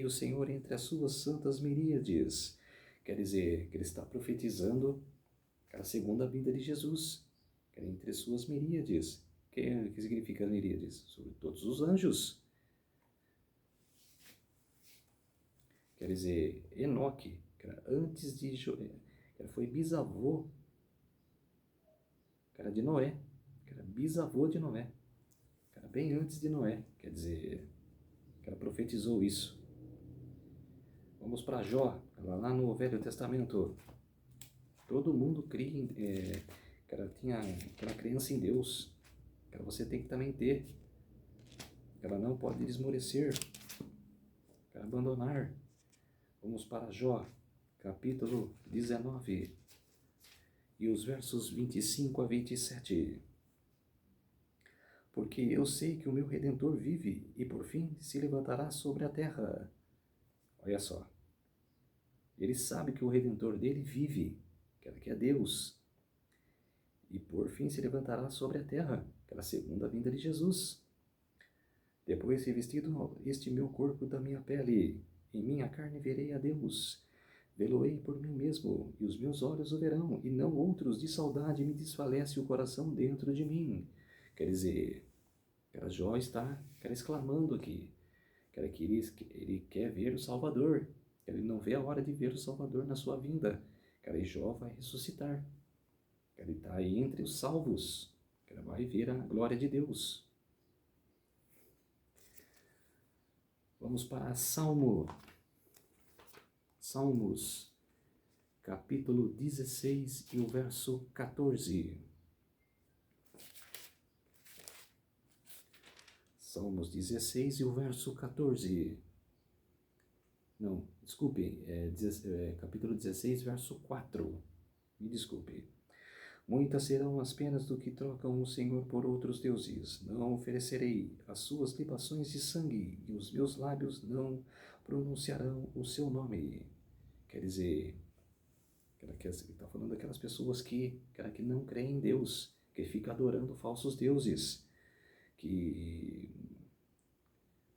o Senhor entre as suas santas miríades. Quer dizer, que ele está profetizando a segunda vinda de Jesus, entre as suas miríades. O que significa miríades? Sobre todos os anjos. Quer dizer, Enoque, antes de foi bisavô, de Noé, bisavô de Noé, bem antes de Noé, quer dizer, profetizou isso. Vamos para Jó, lá no Velho Testamento. Todo mundo cria, tinha aquela crença em Deus, você tem que também ter, não pode esmorecer, abandonar. Vamos para Jó, capítulo 19, e os versos 25 a 27. Porque eu sei que o meu Redentor vive, e por fim se levantará sobre a terra. Olha só. Ele sabe que o Redentor dele vive, que é Deus. E por fim se levantará sobre a terra, a segunda vinda de Jesus. Depois revestido este meu corpo da minha pele, em minha carne verei a Deus. Vê-lo-ei por mim mesmo, e os meus olhos o verão, e não outros. De saudade me desfalece o coração dentro de mim. Quer dizer, Jó está exclamando aqui, que ele quer ver o Salvador. Ele não vê a hora de ver o Salvador na sua vinda. E Jó vai ressuscitar. Ele está aí entre os salvos. Vai ver a glória de Deus. Vamos para Salmos, capítulo 16 e o verso 14. Salmos 16 e o verso 14. Não, desculpe, capítulo 16, verso 4. Me desculpe. Muitas serão as penas do que trocam o Senhor por outros deuses. Não oferecerei as suas libações de sangue, e os meus lábios não pronunciarão o seu nome. Quer dizer, está falando daquelas pessoas que não creem em Deus, que ficam adorando falsos deuses, que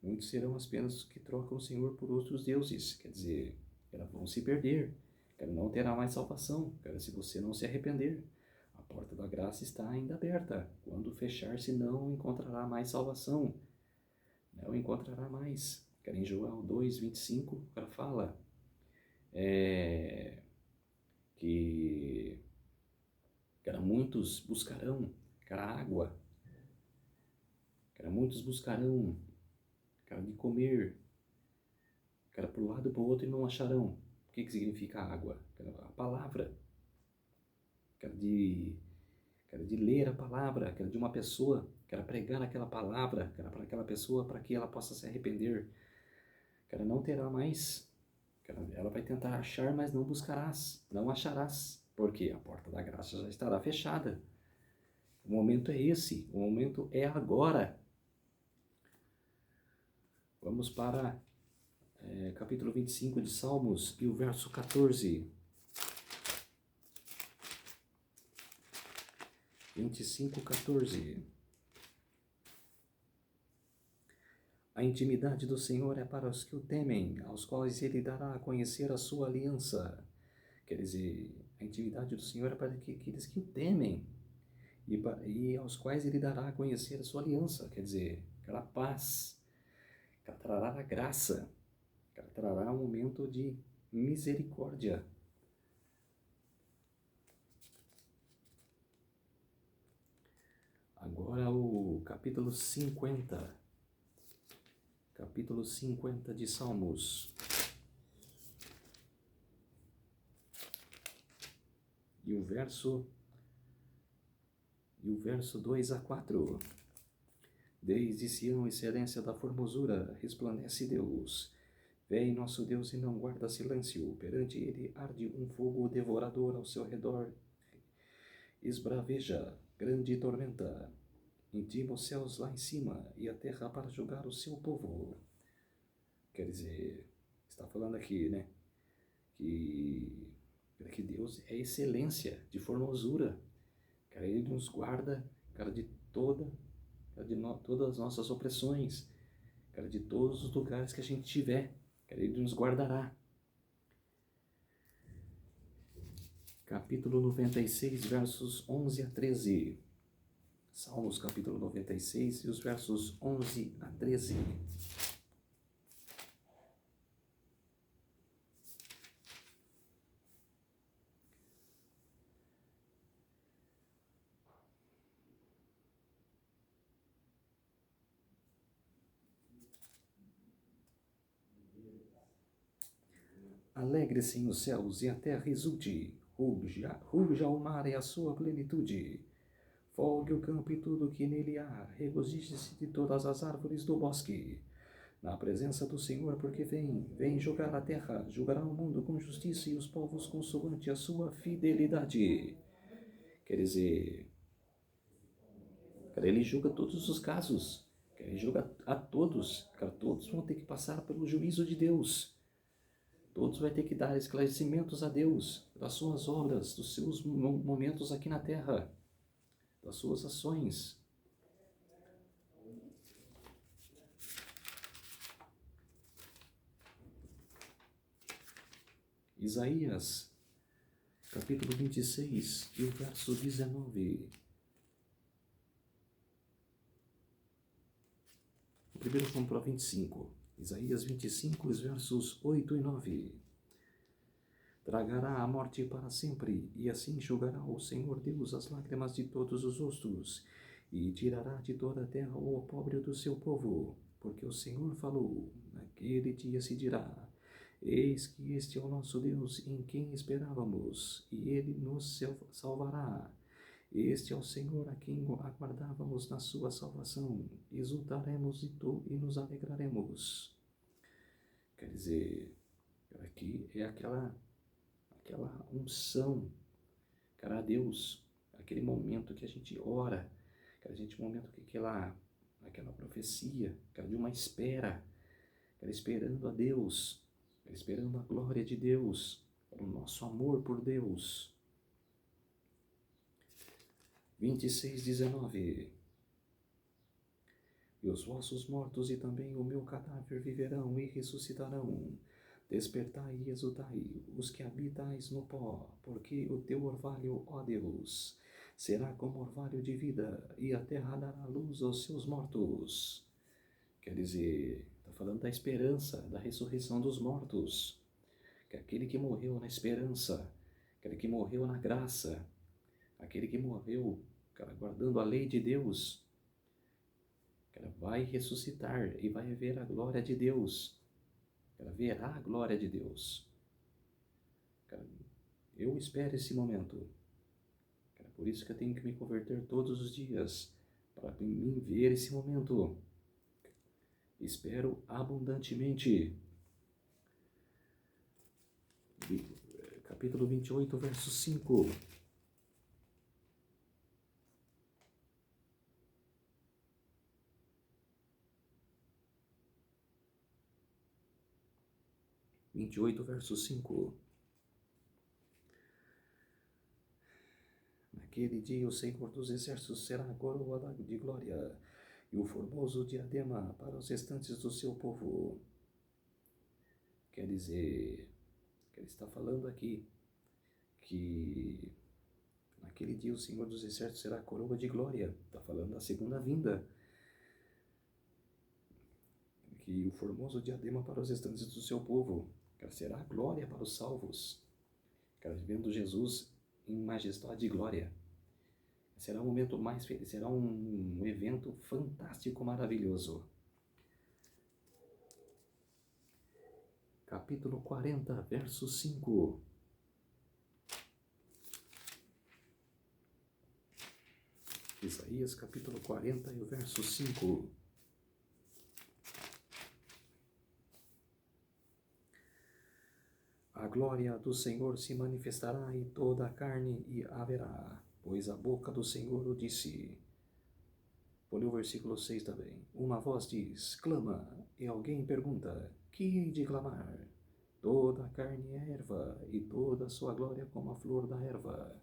muitos serão as penas que trocam o Senhor por outros deuses. Quer dizer, elas vão se perder, não terá mais salvação, se você não se arrepender. A porta da graça está ainda aberta. Quando fechar-se, não encontrará mais salvação. Não encontrará mais. Em Joel 2:25, fala que muitos buscarão água. Muitos buscarão de comer. Para um lado e para o outro e não acharão. O que significa água? A palavra. De ler a palavra, de uma pessoa, pregar aquela palavra, para aquela pessoa, para que ela possa se arrepender. Não terá mais, ela vai tentar achar, mas não buscarás, não acharás, porque a porta da graça já estará fechada. O momento é esse, o momento é agora. Vamos para capítulo 25 de Salmos e o verso 14. 25:14. A intimidade do Senhor é para os que o temem, aos quais ele dará a conhecer a sua aliança. Quer dizer, a intimidade do Senhor é para aqueles que o temem e aos quais ele dará a conhecer a sua aliança. Quer dizer, aquela paz, que ela trará a graça, que ela trará um momento de misericórdia. Agora o capítulo 50. Capítulo 50 de Salmos. E o verso 2 a 4. Desde Sião, excelência da formosura, resplandece Deus. Vem nosso Deus e não guarda silêncio. Perante ele arde um fogo devorador ao seu redor. Esbraveja grande tormenta. Intima os céus lá em cima e a terra para julgar o seu povo. Quer dizer, está falando aqui, né? Que Deus é excelência de formosura. Cara, ele nos guarda, cara, de todas as nossas opressões, cara, de todos os lugares que a gente tiver, cara, ele nos guardará. Capítulo 96, versos 11 a 13. Salmos, capítulo 96, e os versos 11 a 13. Alegre-se os céus e a terra exulte, ruja o mar e a sua plenitude. Folgue o campo e tudo que nele há, regozije-se de todas as árvores do bosque. Na presença do Senhor, porque vem julgar a terra, julgará o mundo com justiça e os povos consoante a sua fidelidade. Quer dizer, cara, ele julga todos os casos, cara, ele julga a todos, cara, todos vão ter que passar pelo juízo de Deus. Todos vão ter que dar esclarecimentos a Deus das suas obras, dos seus momentos aqui na terra, das suas ações. Isaías, capítulo 26, e o verso 19. Primeiro vamos para 25. Isaías 25, os versos 8 e 9. Tragará a morte para sempre, e assim enxugará o Senhor Deus as lágrimas de todos os rostos, e tirará de toda a terra o opróbrio do seu povo, porque o Senhor falou, naquele dia se dirá, eis que este é o nosso Deus em quem esperávamos, e ele nos salvará. Este é o Senhor a quem aguardávamos na sua salvação. Exultaremos e nos alegraremos. Quer dizer, aqui é aquela unção, cara, a Deus, aquele momento que a gente ora, aquele momento que aquela profecia, cara, de uma espera, cara, esperando a Deus, cara, esperando a glória de Deus, o nosso amor por Deus. 26, 19. E os vossos mortos e também o meu cadáver viverão e ressuscitarão. Despertai e exultai, os que habitais no pó, porque o teu orvalho, ó Deus, será como orvalho de vida, e a terra dará luz aos seus mortos. Quer dizer, está falando da esperança, da ressurreição dos mortos. Que aquele que morreu na esperança, aquele que morreu na graça, aquele que morreu, cara, guardando a lei de Deus, cara, vai ressuscitar e vai ver a glória de Deus. Cara, verá a glória de Deus. Cara, eu espero esse momento. Cara, por isso que eu tenho que me converter todos os dias, para mim ver esse momento. Espero abundantemente. Capítulo 28, verso 5. Verso 5. Naquele dia o Senhor dos Exércitos será a coroa de glória, e o formoso diadema para os restantes do seu povo. Quer dizer, que ele está falando aqui que naquele dia o Senhor dos Exércitos será a coroa de glória. Está falando da segunda vinda. Que o formoso diadema para os restantes do seu povo. Será a glória para os salvos. Vendo Jesus em majestade e glória. Será um momento mais feliz, será um evento fantástico, maravilhoso. Capítulo 40, verso 5. Isaías, capítulo 40 e o verso 5. A glória do Senhor se manifestará em toda a carne e haverá, pois a boca do Senhor o disse. Vou ler o versículo 6 também. Uma voz diz, clama, e alguém pergunta, que hei de clamar? Toda a carne é erva, e toda a sua glória como a flor da erva.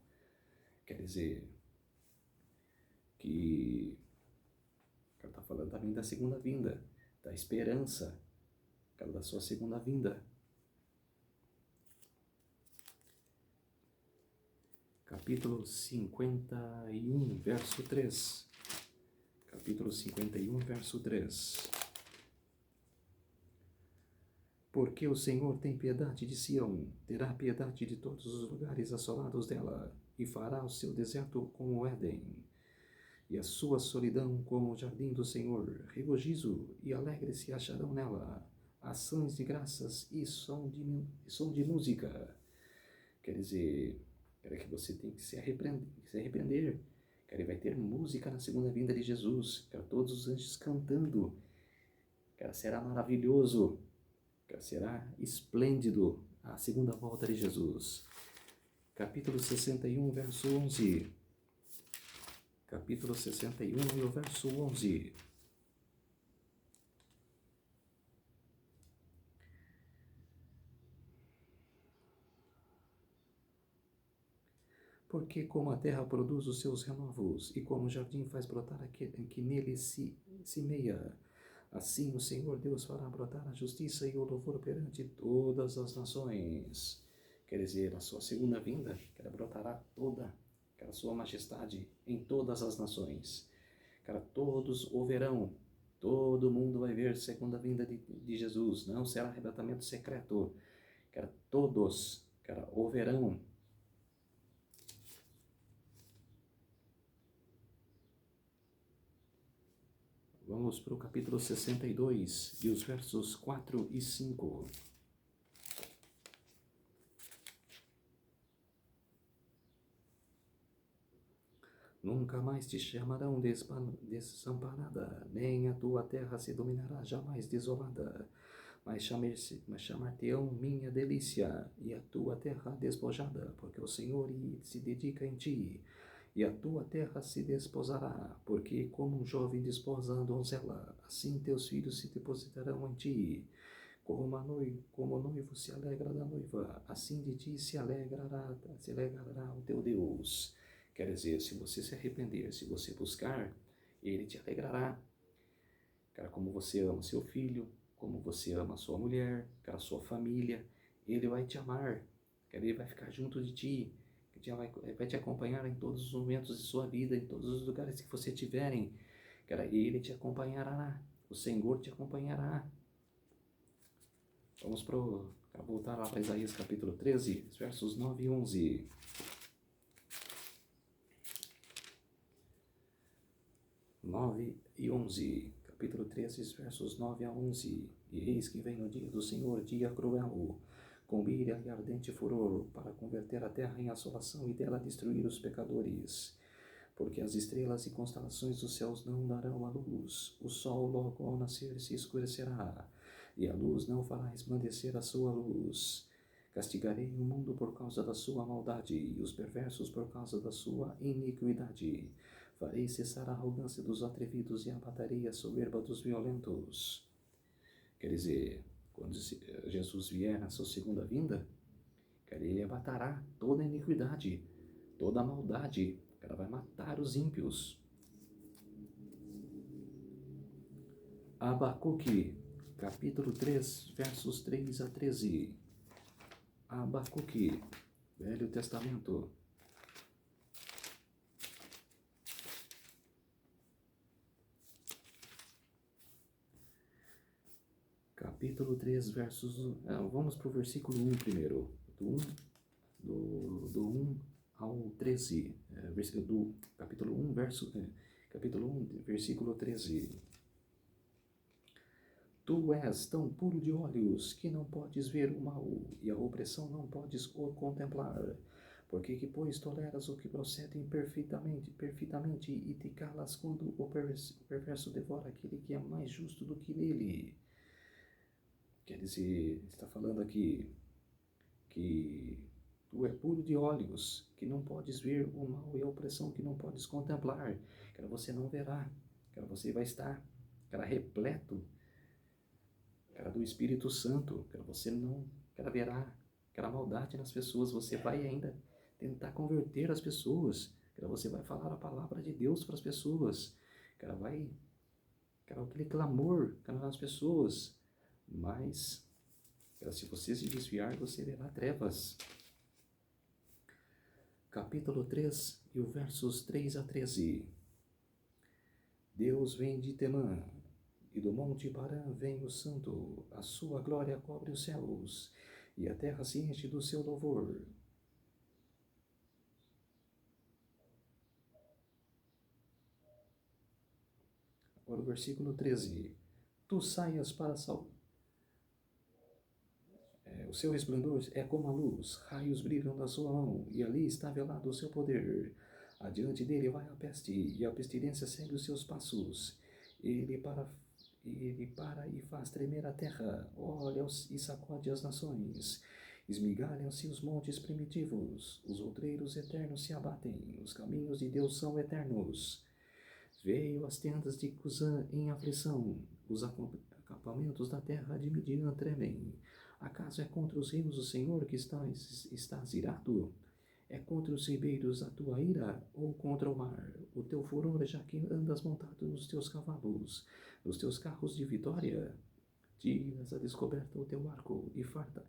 Quer dizer, que ela está falando também da segunda vinda, da esperança, da sua segunda vinda. Capítulo 51, verso 3. Capítulo 51, verso 3. Porque o Senhor tem piedade de Sião, terá piedade de todos os lugares assolados dela, e fará o seu deserto como o Éden, e a sua solidão como o jardim do Senhor. Regozijo e alegre se acharão nela, ações de graças e som de música. Quer dizer, que você tem que se arrepender. Ele vai ter música na segunda vinda de Jesus. Todos os anjos cantando. Será maravilhoso. Será esplêndido a segunda volta de Jesus. Capítulo 61, verso 11. Capítulo 61 e o verso 11. Porque como a terra produz os seus renovos, e como o jardim faz brotar aquele que nele se semeia, assim o Senhor Deus fará brotar a justiça e o louvor perante todas as nações. Quer dizer, a sua segunda vinda, brotará toda a sua majestade em todas as nações. Todos o verão, todo mundo vai ver a segunda vinda de Jesus, não será arrebatamento secreto. Todos, o verão. Vamos para o capítulo 62 e os versos 4 e 5. Nunca mais te chamarão desamparada, nem a tua terra se dominará jamais desolada, mas chamar-te-ão minha delícia, e a tua terra despojada, porque o Senhor se dedica em ti. E a tua terra se desposará, porque como um jovem desposa a donzela, assim teus filhos se depositarão em ti. Como o noivo se alegra da noiva, assim de ti se alegrará o teu Deus. Quer dizer, se você se arrepender, se você buscar, ele te alegrará. Como você ama seu filho, como você ama sua mulher, a sua família, ele vai te amar. Ele vai ficar junto de ti. Vai te acompanhar em todos os momentos de sua vida, em todos os lugares que você estiverem. Ele te acompanhará. O Senhor te acompanhará. Vamos voltar lá para Isaías capítulo 13, versos 9 e 11. Capítulo 13, versos 9 a 11. E eis que vem o dia do Senhor, dia cruel, com ira e ardente furor, para converter a terra em assolação e dela destruir os pecadores. Porque as estrelas e constelações dos céus não darão a luz, o sol logo ao nascer se escurecerá, e a luz não fará resplandecer a sua luz. Castigarei o mundo por causa da sua maldade, e os perversos por causa da sua iniquidade. Farei cessar a arrogância dos atrevidos e abaterei a soberba dos violentos. Quer dizer, quando Jesus vier na sua segunda vinda, ele abaterá toda a iniquidade, toda a maldade. Vai matar os ímpios. Abacuque, capítulo 3, versos 3 a 13. Abacuque, Velho Testamento. Capítulo 3, versos... vamos para o versículo 1 primeiro. Do 1 ao 13. Do capítulo 1, capítulo 1, versículo 13. Tu és tão puro de olhos que não podes ver o mal, e a opressão não podes o contemplar. Porque que, pois, toleras o que procede perfeitamente, e te calas quando o perverso devora aquele que é mais justo do que ele? Quer dizer, está falando aqui que tu é puro de olhos, que não podes ver o mal e a opressão que não podes contemplar. Que você não verá, que você vai estar, repleto, do Espírito Santo, que você não verá aquela maldade nas pessoas. Você vai ainda tentar converter as pessoas, que você vai falar a palavra de Deus para as pessoas, que vai, aquele clamor nas pessoas, mas se você se desviar, você verá trevas. Capítulo 3, e o versos 3 a 13. Deus vem de Temã, e do monte Parã vem o santo, a sua glória cobre os céus, e a terra se enche do seu louvor. Agora o versículo 13. Tu saias para salvar. O seu resplendor é como a luz, raios brilham da sua mão, e ali está velado o seu poder. Adiante dele vai a peste, e a pestilência segue os seus passos. Ele para e faz tremer a terra, olha e sacode as nações. Esmigalham-se os montes primitivos, os outreiros eternos se abatem, os caminhos de Deus são eternos. Veio as tendas de Cusã em aflição, os acampamentos da terra de Midian tremem. Acaso é contra os rios o Senhor que estás irado? É contra os ribeiros a tua ira, ou contra o mar? O teu furor, já que andas montado nos teus cavalos, nos teus carros de vitória? Tiras a descoberta o teu arco, e farta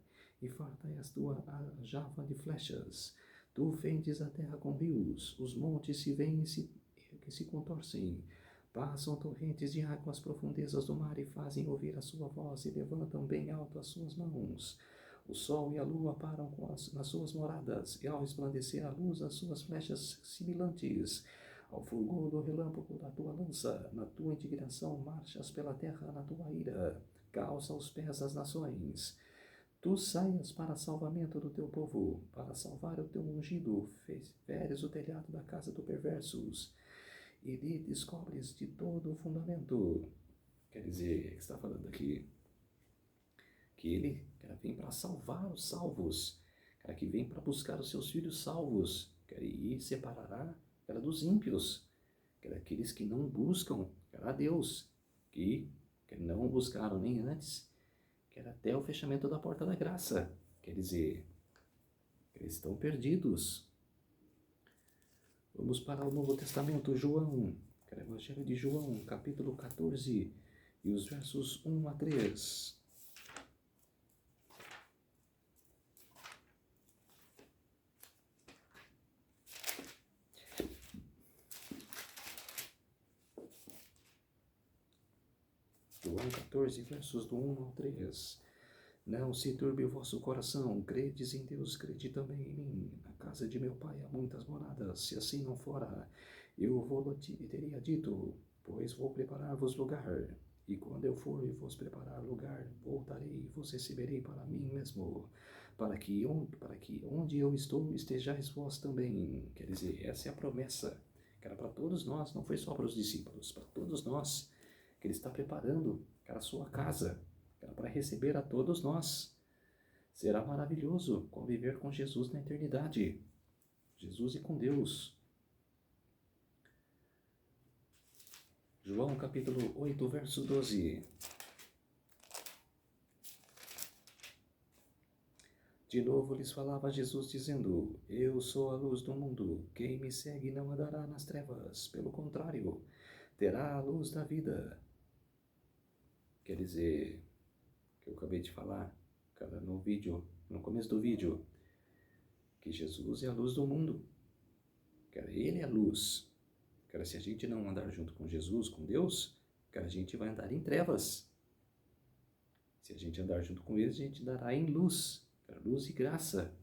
és tua aljava de flechas. Tu fendes a terra com rios, os montes se vêm que se contorcem. Passam torrentes de água às profundezas do mar e fazem ouvir a sua voz e levantam bem alto as suas mãos. O sol e a lua param nas suas moradas, e ao resplandecer a luz as suas flechas sibilantes. Ao fulgor do relâmpago da tua lança, na tua indignação marchas pela terra na tua ira, calça os pés das nações. Tu saias para salvamento do teu povo, para salvar o teu ungido, feres o telhado da casa dos perversos, e lhe descobres de todo o fundamento. Quer dizer, está falando aqui que ele vem para salvar os salvos, que vem para buscar os seus filhos salvos, e separará dos ímpios, aqueles que não buscam a Deus, que não buscaram nem antes, até o fechamento da porta da graça. Quer dizer, eles estão perdidos. Vamos para o Novo Testamento, João, Evangelho de João, capítulo 14, e os versos 1 a 3. João 14, versos do 1 ao 3. Não se turbe o vosso coração, credes em Deus, crede também em mim. Na casa de meu pai há muitas moradas, se assim não fora, eu teria dito, pois vou preparar-vos lugar. E quando eu for e vos preparar lugar, voltarei e vos receberei para mim mesmo, para que onde eu estou estejais vós também. Quer dizer, essa é a promessa, que era para todos nós, não foi só para os discípulos, para todos nós, que ele está preparando a sua casa, para receber a todos nós. Será maravilhoso conviver com Jesus na eternidade. Jesus e com Deus. João capítulo 8, verso 12. De novo lhes falava Jesus, dizendo: Eu sou a luz do mundo. Quem me segue não andará nas trevas. Pelo contrário, terá a luz da vida. Quer dizer, que eu acabei de falar, cara, no começo do vídeo, que Jesus é a luz do mundo. Cara, ele é a luz. Cara, se a gente não andar junto com Jesus, com Deus, cara, a gente vai andar em trevas. Se a gente andar junto com ele, a gente andará em luz. Cara, luz e graça.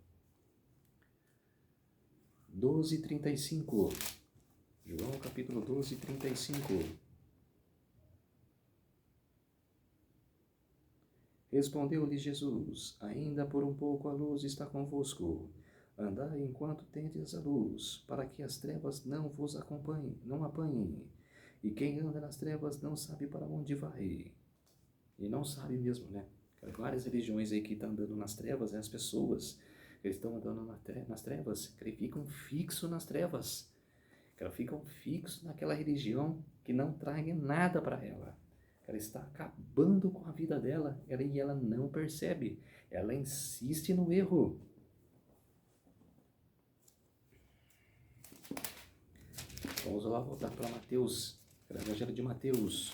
12:35. João capítulo 12:35. Respondeu-lhe Jesus: ainda por um pouco a luz está convosco. Andai enquanto tendes a luz, para que as trevas não vos acompanhem, não apanhem. E quem anda nas trevas não sabe para onde vai. E não sabe mesmo, né? Várias religiões aí que estão andando nas trevas, né? As pessoas, eles estão andando nas trevas, que ficam fixos nas trevas. Que elas ficam fixos naquela religião que não traz nada para ela. Ela está acabando com a vida dela e ela não percebe. Ela insiste no erro. Vamos lá voltar para Mateus, para o Evangelho de Mateus.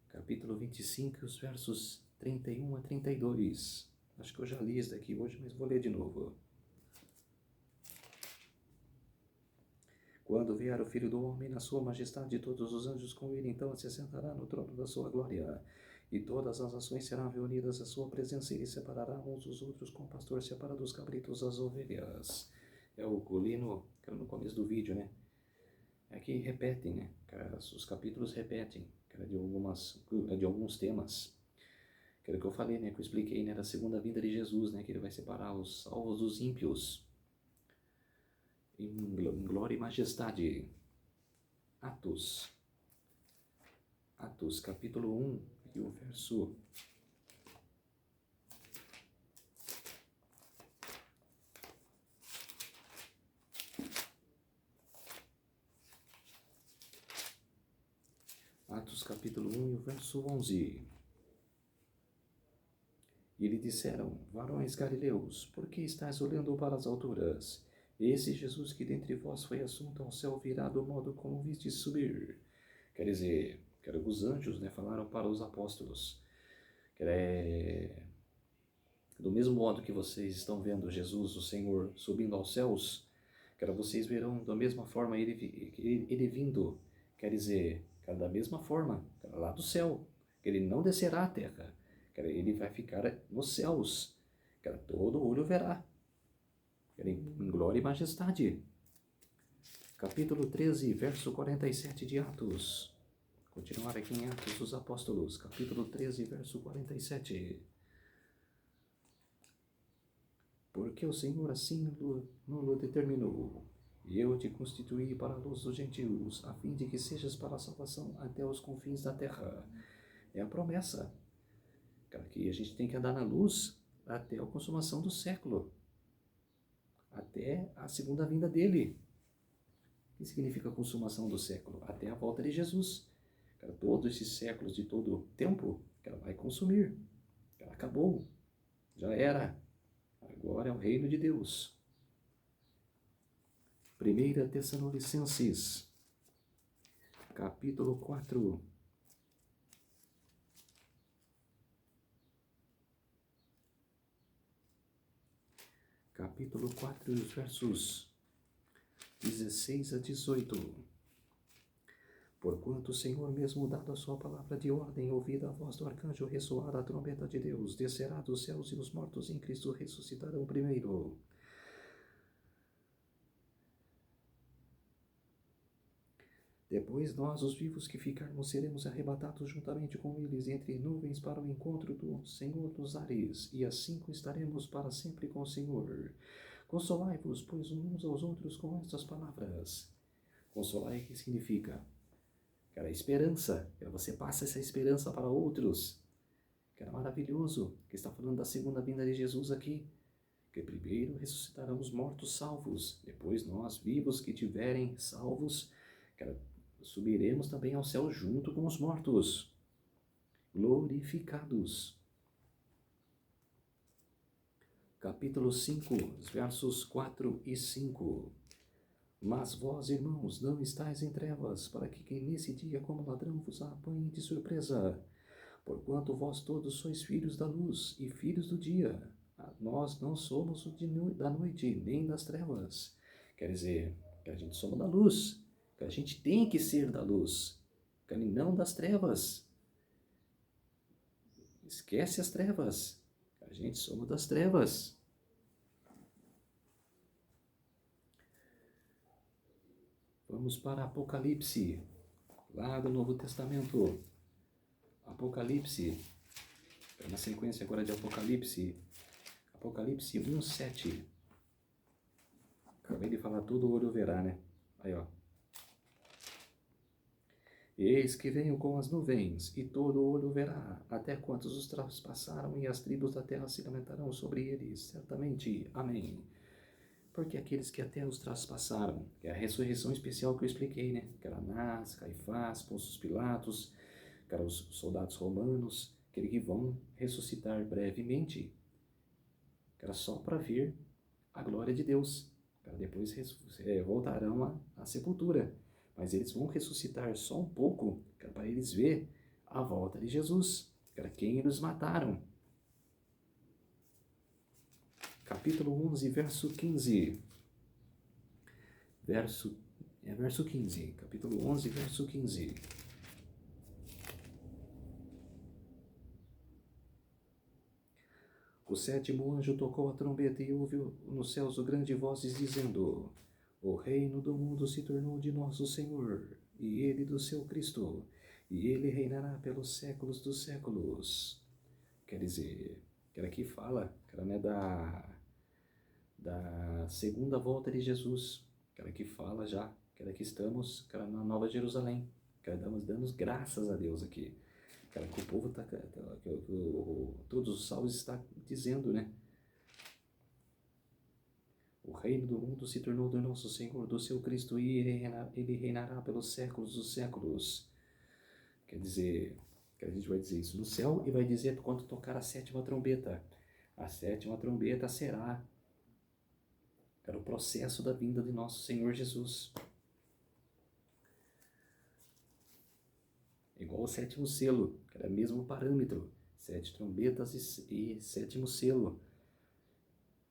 Capítulo 25, os versos 31 a 32. Acho que eu já li isso daqui hoje, mas vou ler de novo. Quando vier o Filho do Homem na sua majestade e todos os anjos com ele, então se assentará no trono da sua glória. E todas as nações serão reunidas à sua presença e ele separará uns dos outros, como o pastor separa dos cabritos as ovelhas. É o colino, que era no começo do vídeo, né? Aqui repetem, né? Os capítulos repetem, de alguns temas. Que era o que eu falei, né? Que eu expliquei, né? Da segunda vinda de Jesus, né? Que ele vai separar os salvos dos ímpios. Em glória e majestade. Atos, capítulo 1, e o verso... Atos, capítulo 1, e o verso 11. E lhe disseram: varões galileus, por que estáis olhando para as alturas? Esse Jesus que dentre vós foi assunto ao céu virá do modo como vistes subir. Quer dizer, que os anjos, né, falaram para os apóstolos, do mesmo modo que vocês estão vendo Jesus, o Senhor, subindo aos céus, vocês verão da mesma forma ele vindo. Quer dizer, da mesma forma, lá do céu, que ele não descerá à terra, ele vai ficar nos céus, todo olho verá, em glória e majestade. Capítulo 13, verso 47 de Atos. Continuar aqui em Atos dos Apóstolos, capítulo 13, verso 47. Porque o Senhor assim lo determinou, e eu te constituí para a luz dos gentios, a fim de que sejas para a salvação até os confins da terra. É a promessa, que a gente tem que andar na luz até a consumação do século, até a segunda vinda dele. O que significa a consumação do século? Até a volta de Jesus. Todos esses séculos de todo o tempo, vai consumir. Acabou. Já era. Agora é o reino de Deus. 1 Tessalonicenses, capítulo 4. Capítulo 4, os versos 16 a 18. Porquanto o Senhor mesmo, dado a sua palavra de ordem, ouvida a voz do arcanjo, ressoar a trombeta de Deus, descerá dos céus, e os mortos em Cristo ressuscitarão primeiro. Depois nós, os vivos que ficarmos, seremos arrebatados juntamente com eles entre nuvens para o encontro do Senhor nos ares, e assim estaremos para sempre com o Senhor. Consolai-vos, pois, uns aos outros com estas palavras. Consolai, que significa? Esperança. Você passa essa esperança para outros. Maravilhoso, que está falando da segunda vinda de Jesus aqui. Que primeiro ressuscitarão os mortos salvos, depois nós, vivos que tiverem salvos, subiremos também ao céu junto com os mortos, glorificados. Capítulo 5, versos 4 e 5. Mas vós, irmãos, não estáis em trevas, para que nesse dia como ladrão vos apanhe de surpresa. Porquanto vós todos sois filhos da luz e filhos do dia. Nós não somos da noite, nem das trevas. Quer dizer, que a gente somos da luz, que a gente tem que ser da luz, que não das trevas. Esquece as trevas, a gente somos das trevas. Vamos para Apocalipse, lá do Novo Testamento. Apocalipse, na sequência agora de Apocalipse, Apocalipse 1:7. Acabei de falar, todo olho verá, né? Aí, ó. Eis que venho com as nuvens, e todo olho verá, até quantos os traspassaram, e as tribos da terra se lamentarão sobre eles, certamente. Amém. Porque aqueles que até os traspassaram, que é a ressurreição especial que eu expliquei, né? Que era Anás, Caifás, Pôncio Pilatos, que eram os soldados romanos, que vão ressuscitar brevemente, que era só para ver a glória de Deus. Depois voltarão à sepultura, mas eles vão ressuscitar só um pouco, para eles ver a volta de Jesus, quem eles mataram. Capítulo 11, verso 15. Verso 15, capítulo 11, verso 15. O sétimo anjo tocou a trombeta e houve nos céus grande vozes dizendo: o reino do mundo se tornou de nosso Senhor, e ele do seu Cristo, e ele reinará pelos séculos dos séculos. Quer dizer, que aqui fala, né, da segunda volta de Jesus, que aqui fala já, que estamos, na Nova Jerusalém, damos graças a Deus aqui. Que o povo está, todos os salmos estão dizendo, né? O reino do mundo se tornou do nosso Senhor, do seu Cristo, e ele reinará pelos séculos dos séculos. Quer dizer, que a gente vai dizer isso no céu e vai dizer quando tocar a sétima trombeta. A sétima trombeta será o processo da vinda de nosso Senhor Jesus. Igual o sétimo selo, que era o mesmo parâmetro, 7 trombetas e sétimo selo,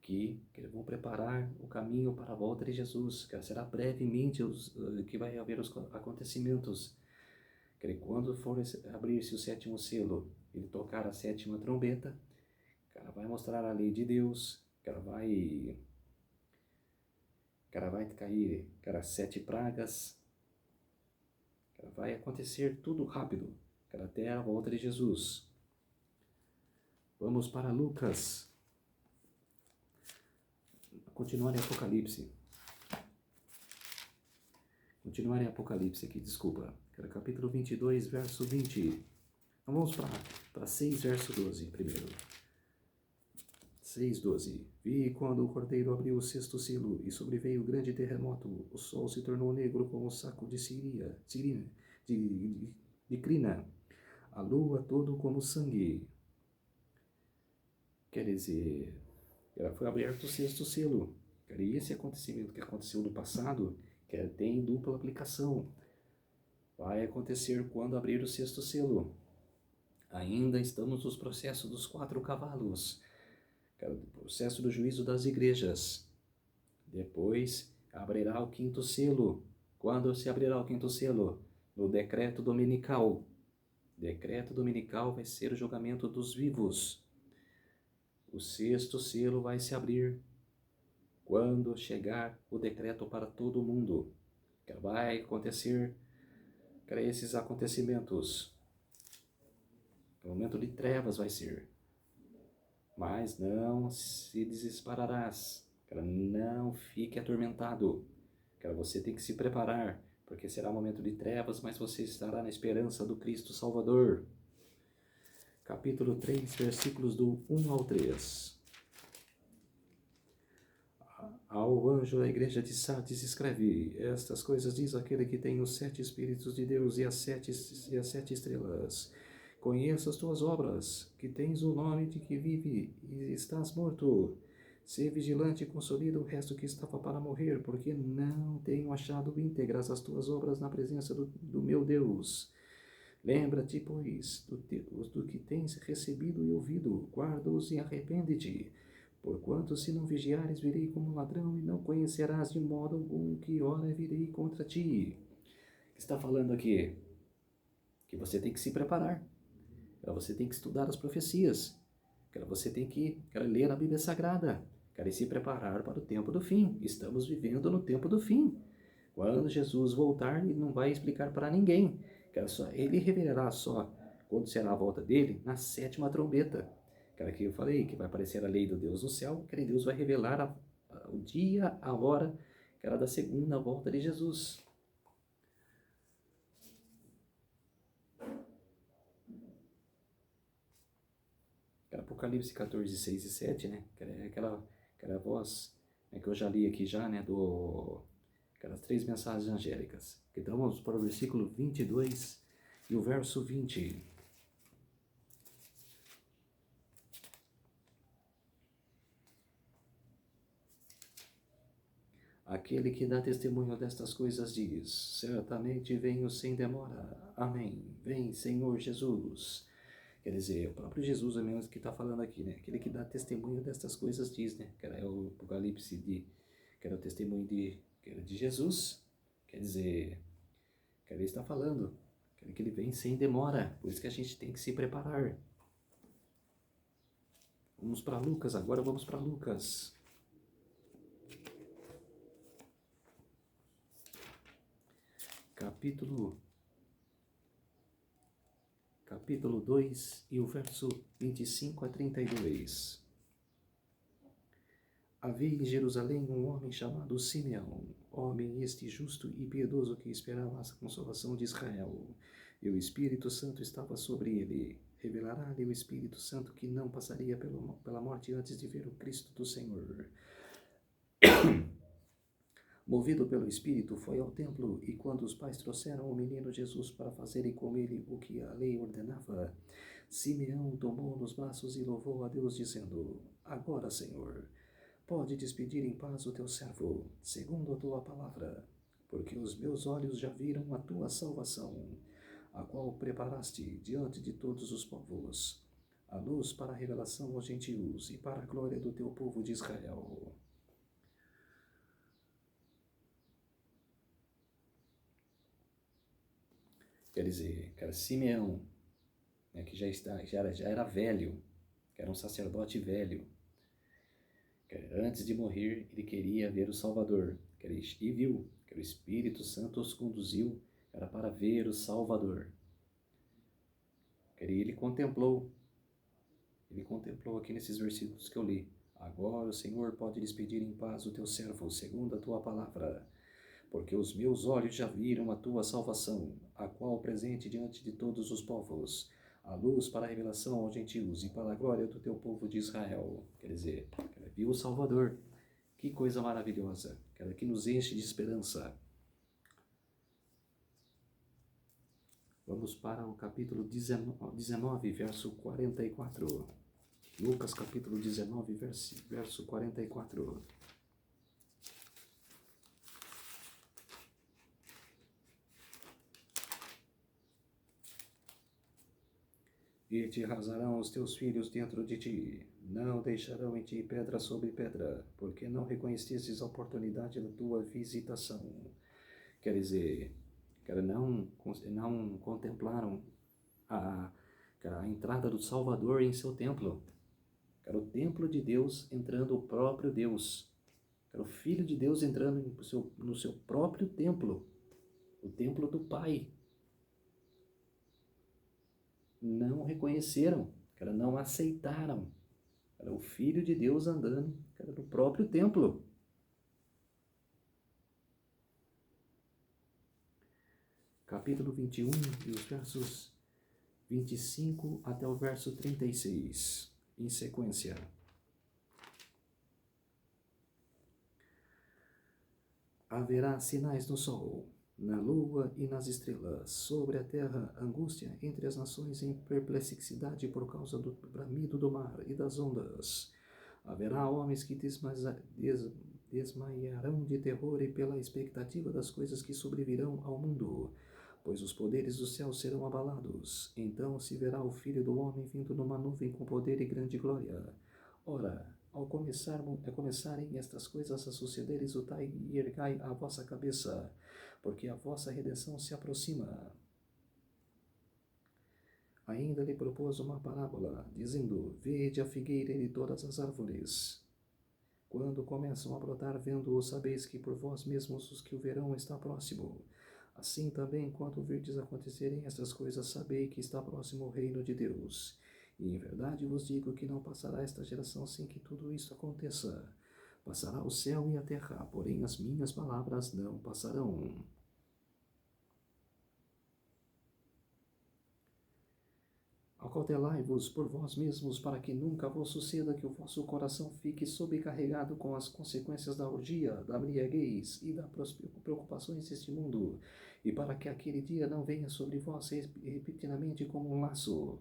que vão preparar o caminho para a volta de Jesus, que será brevemente que vai haver os acontecimentos. Que quando for abrir-se o sétimo selo, ele tocar a sétima trombeta, vai mostrar a lei de Deus, vai cair, 7 pragas, vai acontecer tudo rápido, até a volta de Jesus. Vamos para Lucas. Continuar em Apocalipse. Continuar em Apocalipse aqui, desculpa. Capítulo 22, verso 20. Então vamos para 6, verso 12 primeiro. 6, 12. Vi quando o cordeiro abriu o sexto selo e sobreveio grande terremoto. O sol se tornou negro como um saco de crina. A lua todo como sangue. Quer dizer, foi aberto o sexto selo. E esse acontecimento que aconteceu no passado, tem dupla aplicação. Vai acontecer quando abrir o sexto selo. Ainda estamos nos processos dos 4 cavalos. O processo do juízo das igrejas. Depois abrirá o 5º selo. Quando se abrirá o 5º selo? No decreto dominical. Decreto dominical vai ser o julgamento dos vivos. O 6º selo vai se abrir quando chegar o decreto para todo mundo. Vai acontecer esses acontecimentos. O momento de trevas vai ser. Mas não se desesperarás. Não fique atormentado. Você tem que se preparar, porque será um momento de trevas, mas você estará na esperança do Cristo Salvador. Capítulo 3, versículos do 1 ao 3. Ao anjo da igreja de Sardes escreve: estas coisas diz aquele que tem os 7 Espíritos de Deus e as 7 estrelas. Conheço as tuas obras, que tens o nome de que vive e estás morto. Sê vigilante e consolida o resto que estava para morrer, porque não tenho achado íntegras as tuas obras na presença do meu Deus. Lembra-te, pois, do que tens recebido e ouvido, guarda-os e arrepende-te. Porquanto, se não vigiares, virei como um ladrão e não conhecerás de modo algum que hora virei contra ti. O que está falando aqui? Que você tem que se preparar. Você tem que estudar as profecias. Você tem que ler a Bíblia Sagrada. E se preparar para o tempo do fim. Estamos vivendo no tempo do fim. Quando Jesus voltar, ele não vai explicar para ninguém. Ele revelará só quando será a volta dele na 7ª trombeta. Que eu falei que vai aparecer a lei do Deus no céu, que Deus vai revelar o dia, a hora, que era da segunda volta de Jesus. Apocalipse 14, 6 e 7, né? Aquela voz, né, que eu já li aqui já, né? Aquelas 3 mensagens angélicas. Então vamos para o versículo 22 e o verso 20. Aquele que dá testemunho destas coisas diz: certamente venho sem demora. Amém. Vem, Senhor Jesus. Quer dizer, o próprio Jesus é mesmo que está falando aqui, né? Aquele que dá testemunho destas coisas diz, né? Que era o Apocalipse que era o testemunho que era de Jesus. Quer dizer, que ele está falando que ele vem sem demora. Por isso que a gente tem que se preparar. Vamos para Lucas, agora vamos para Lucas. Capítulo 2 e o verso 25 a 32. Havia em Jerusalém um homem chamado Simeão, homem este justo e piedoso que esperava a consolação de Israel. E o Espírito Santo estava sobre ele. Revelará-lhe o Espírito Santo que não passaria pela morte antes de ver o Cristo do Senhor. Movido pelo Espírito, foi ao templo, e quando os pais trouxeram o menino Jesus para fazerem com ele o que a lei ordenava, Simeão tomou nos braços e louvou a Deus, dizendo: agora, Senhor, pode despedir em paz o teu servo, segundo a tua palavra, porque os meus olhos já viram a tua salvação, a qual preparaste diante de todos os povos, a luz para a revelação aos gentios e para a glória do teu povo de Israel. Quer dizer, que era Simeão, né, que já era velho, que era um sacerdote velho. Antes de morrer, ele queria ver o Salvador, e viu que o Espírito Santo os conduziu para ver o Salvador. Ele contemplou aqui nesses versículos que eu li. Agora o Senhor pode despedir em paz o teu servo, segundo a tua palavra, porque os meus olhos já viram a tua salvação, a qual presente diante de todos os povos, a luz para a revelação aos gentios e para a glória do teu povo de Israel. Quer dizer, viu o Salvador. Que coisa maravilhosa, que nos enche de esperança. Vamos para o capítulo 19, verso 44. Lucas, capítulo 19, verso 44. E te arrasarão os teus filhos dentro de ti, não deixarão em ti pedra sobre pedra, porque não reconhecestes a oportunidade da tua visitação. Quer dizer, não contemplaram a entrada do Salvador em seu templo. O templo de Deus entrando o próprio Deus. O Filho de Deus entrando no seu próprio templo, o templo do Pai. Não reconheceram, não aceitaram. Era o Filho de Deus andando no próprio templo. Capítulo 21, e os versos 25 até o verso 36, em sequência. Haverá sinais no sol, na lua e nas estrelas, sobre a terra angústia entre as nações em perplexidade por causa do bramido do mar e das ondas. Haverá homens que desmaiarão de terror e pela expectativa das coisas que sobrevirão ao mundo, pois os poderes do céu serão abalados. Então se verá o Filho do Homem vindo numa nuvem com poder e grande glória. Ora, ao começarem estas coisas a suceder, exultai e ergai a vossa cabeça, porque a vossa redenção se aproxima. Ainda lhe propôs uma parábola, dizendo: Vede a figueira e todas as árvores. Quando começam a brotar, vendo-o, sabeis que por vós mesmos os que o verão está próximo. Assim também, quando virdes acontecerem estas coisas, sabei que está próximo o reino de Deus. E em verdade vos digo que não passará esta geração sem que tudo isso aconteça. Passará o céu e a terra, porém as minhas palavras não passarão. Acautelai-vos por vós mesmos, para que nunca vos suceda que o vosso coração fique sobrecarregado com as consequências da orgia, da embriaguez e das preocupações deste mundo, e para que aquele dia não venha sobre vós repentinamente como um laço.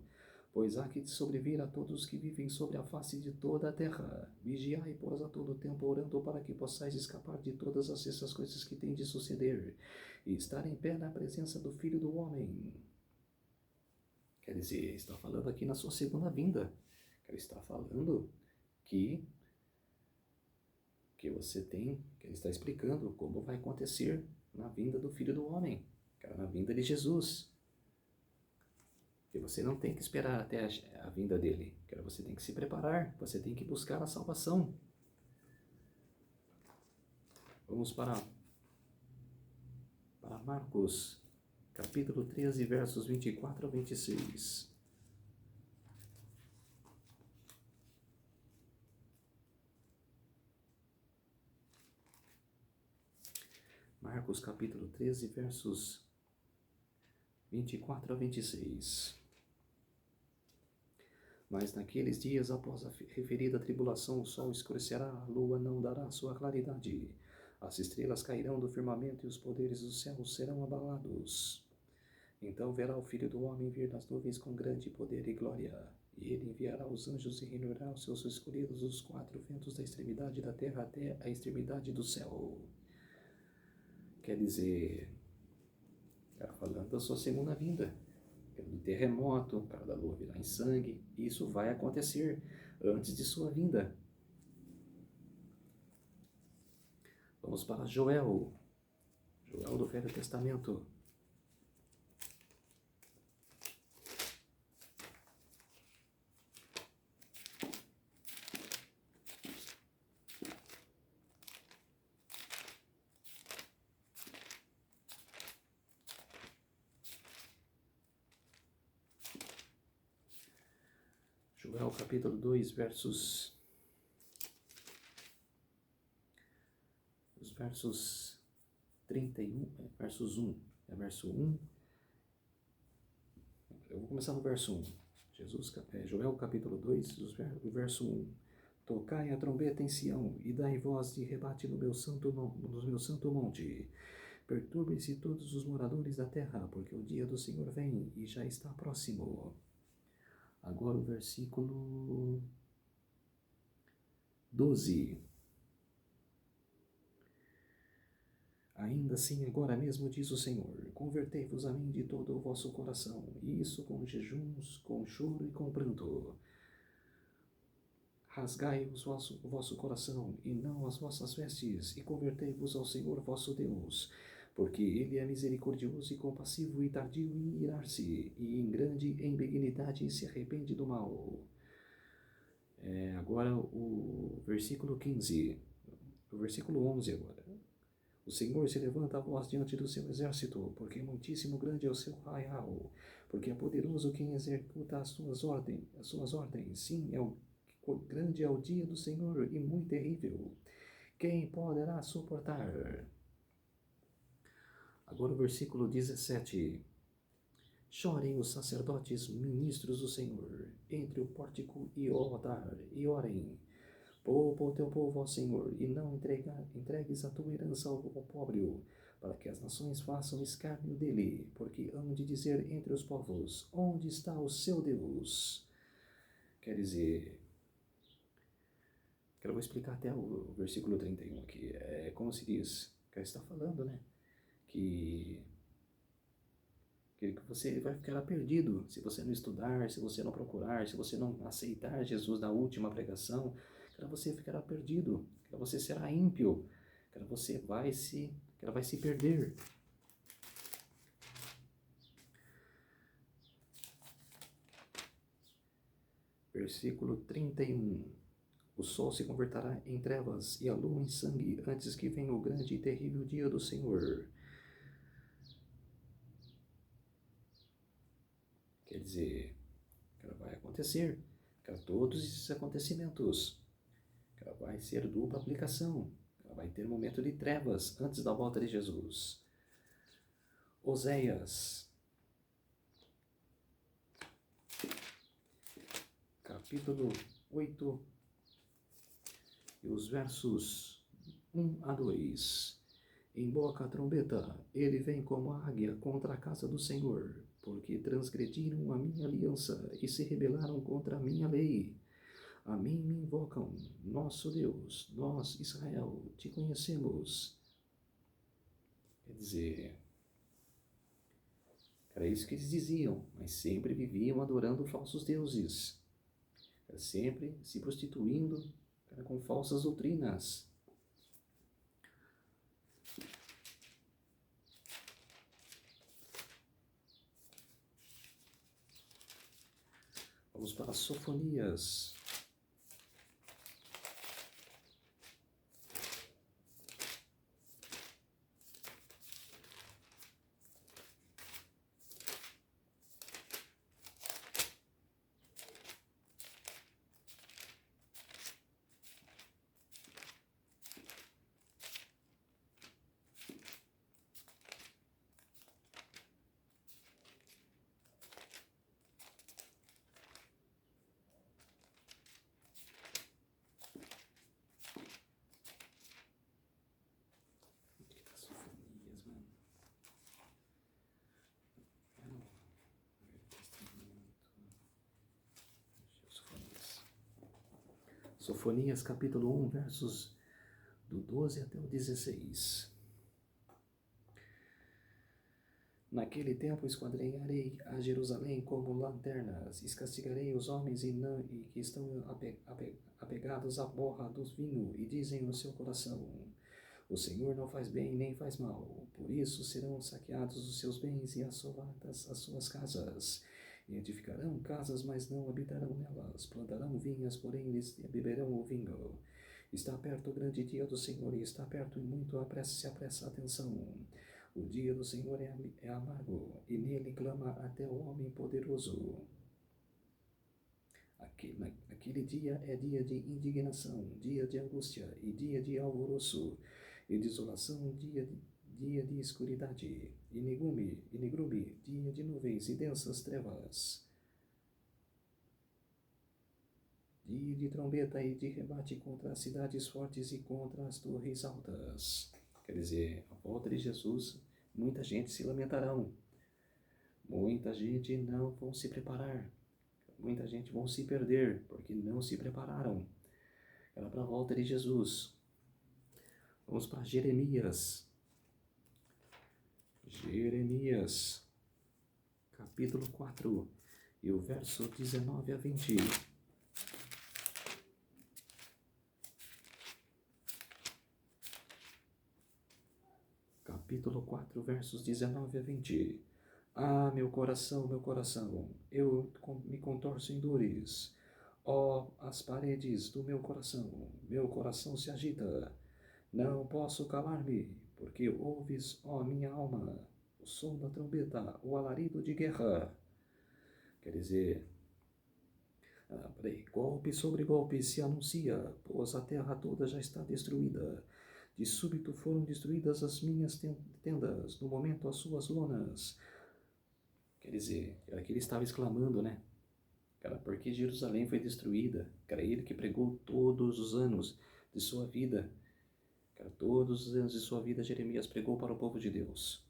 Pois há que sobrevir a todos que vivem sobre a face de toda a terra. Vigiai, pois, a todo tempo, orando para que possais escapar de todas essas coisas que têm de suceder, e estar em pé na presença do Filho do Homem. Quer dizer, está falando aqui na sua segunda vinda. Ele está falando que você tem, que ele está explicando como vai acontecer na vinda do Filho do Homem, na vinda de Jesus. E você não tem que esperar até a vinda dele. Você tem que se preparar, você tem que buscar a salvação. Vamos para Marcos, capítulo 13, versos 24 a 26. Marcos, capítulo 13, versos 24 a 26. Mas naqueles dias, após a referida tribulação, o sol escurecerá, a lua não dará sua claridade, as estrelas cairão do firmamento e os poderes do céu serão abalados. Então verá o Filho do Homem vir nas nuvens com grande poder e glória, e ele enviará os anjos e reunirá os seus escolhidos dos quatro ventos da extremidade da terra até a extremidade do céu. Quer dizer, falando da sua segunda vinda, do terremoto, da lua virar em sangue, isso vai acontecer antes de sua vinda. Vamos para Joel do Velho Testamento. Joel capítulo 2, versos 31, versos 1, verso 1. Eu vou começar no verso 1. Joel capítulo 2, o verso 1. Tocai a trombeta em Sião, e dai voz de rebate no meu santo monte. Perturbem-se todos os moradores da terra, porque o dia do Senhor vem, e já está próximo. Agora o versículo 12. Ainda assim, agora mesmo diz o Senhor, convertei-vos a mim de todo o vosso coração, e isso com jejuns, com choro e com pranto. Rasgai o vosso coração, e não as vossas vestes, e convertei-vos ao Senhor vosso Deus, porque ele é misericordioso e compassivo e tardio em irar-se, e em grande em benignidade se arrepende do mal. Agora o versículo 15, o versículo 11 agora. O Senhor se levanta a voz diante do seu exército, porque muitíssimo grande é o seu arraial, porque é poderoso quem executa as suas ordens. Sim, grande é o dia do Senhor e muito terrível. Quem poderá suportar? Agora o versículo 17. Chorem os sacerdotes ministros do Senhor, entre o pórtico e o altar, e orem. Poupa o teu povo, ó Senhor, e não entregues a tua herança ao pobre, para que as nações façam escárnio dele, porque hão de dizer entre os povos, onde está o seu Deus? Quer dizer, Eu vou explicar até o versículo 31 aqui. É como se diz, que está falando, né? Que você vai ficar perdido se você não estudar, se você não procurar, se você não aceitar Jesus na última pregação, cara, você ficará perdido, cara, você será ímpio, cara, cara, vai se perder. Versículo 31. O sol se converterá em trevas e a lua em sangue antes que venha o grande e terrível dia do Senhor. Quer dizer, cara, vai acontecer, cara, todos esses acontecimentos, cara, vai ser dupla aplicação, cara, vai ter um momento de trevas antes da volta de Jesus. Oséias, capítulo 8, e os versos 1 a 2. Emboca a trombeta, ele vem como a águia contra a casa do Senhor, porque transgrediram a minha aliança e se rebelaram contra a minha lei. A mim me invocam, nosso Deus, nós, Israel, te conhecemos. Quer dizer, era isso que eles diziam, mas sempre viviam adorando falsos deuses, sempre se prostituindo, com falsas doutrinas. Vamos para Sofonias. Sofonias capítulo 1, versos do 12 até o 16. Naquele tempo esquadrinharei a Jerusalém como lanternas, castigarei os homens e que estão apegados à borra do vinho e dizem no seu coração: o Senhor não faz bem nem faz mal, por isso serão saqueados os seus bens e assoladas as suas casas. E edificarão casas, mas não habitarão nelas, plantarão vinhas, porém eles beberão o vinho. Está perto o grande dia do Senhor, e está perto e muito se apressa a atenção. O dia do Senhor é amargo, e nele clama até o homem poderoso. Aquele dia é dia de indignação, dia de angústia, e dia de alvoroço, e desolação, dia de escuridade, e negrume, dia de nuvens e densas trevas. Dia de trombeta e de rebate contra as cidades fortes e contra as torres altas. Quer dizer, a volta de Jesus, muita gente se lamentarão. Muita gente não vão se preparar. Muita gente vão se perder, porque não se prepararam. Era para a volta de Jesus. Vamos para Jeremias. Jeremias, capítulo 4, e o verso 19 a 20. Capítulo 4, versos 19 a 20. Ah, meu coração, eu me contorço em dores. Ó, as paredes do meu coração se agita. Não posso calar-me, porque ouves, ó minha alma, o som da trombeta, o alarido de guerra. Quer dizer, golpe sobre golpe se anuncia, pois a terra toda já está destruída. De súbito foram destruídas as minhas tendas, no momento as suas lonas. Quer dizer, era que ele estava exclamando, né? Cara, porque Jerusalém foi destruída? Cara, ele que pregou todos os anos de sua vida. Cara, todos os anos de sua vida, Jeremias pregou para o povo de Deus.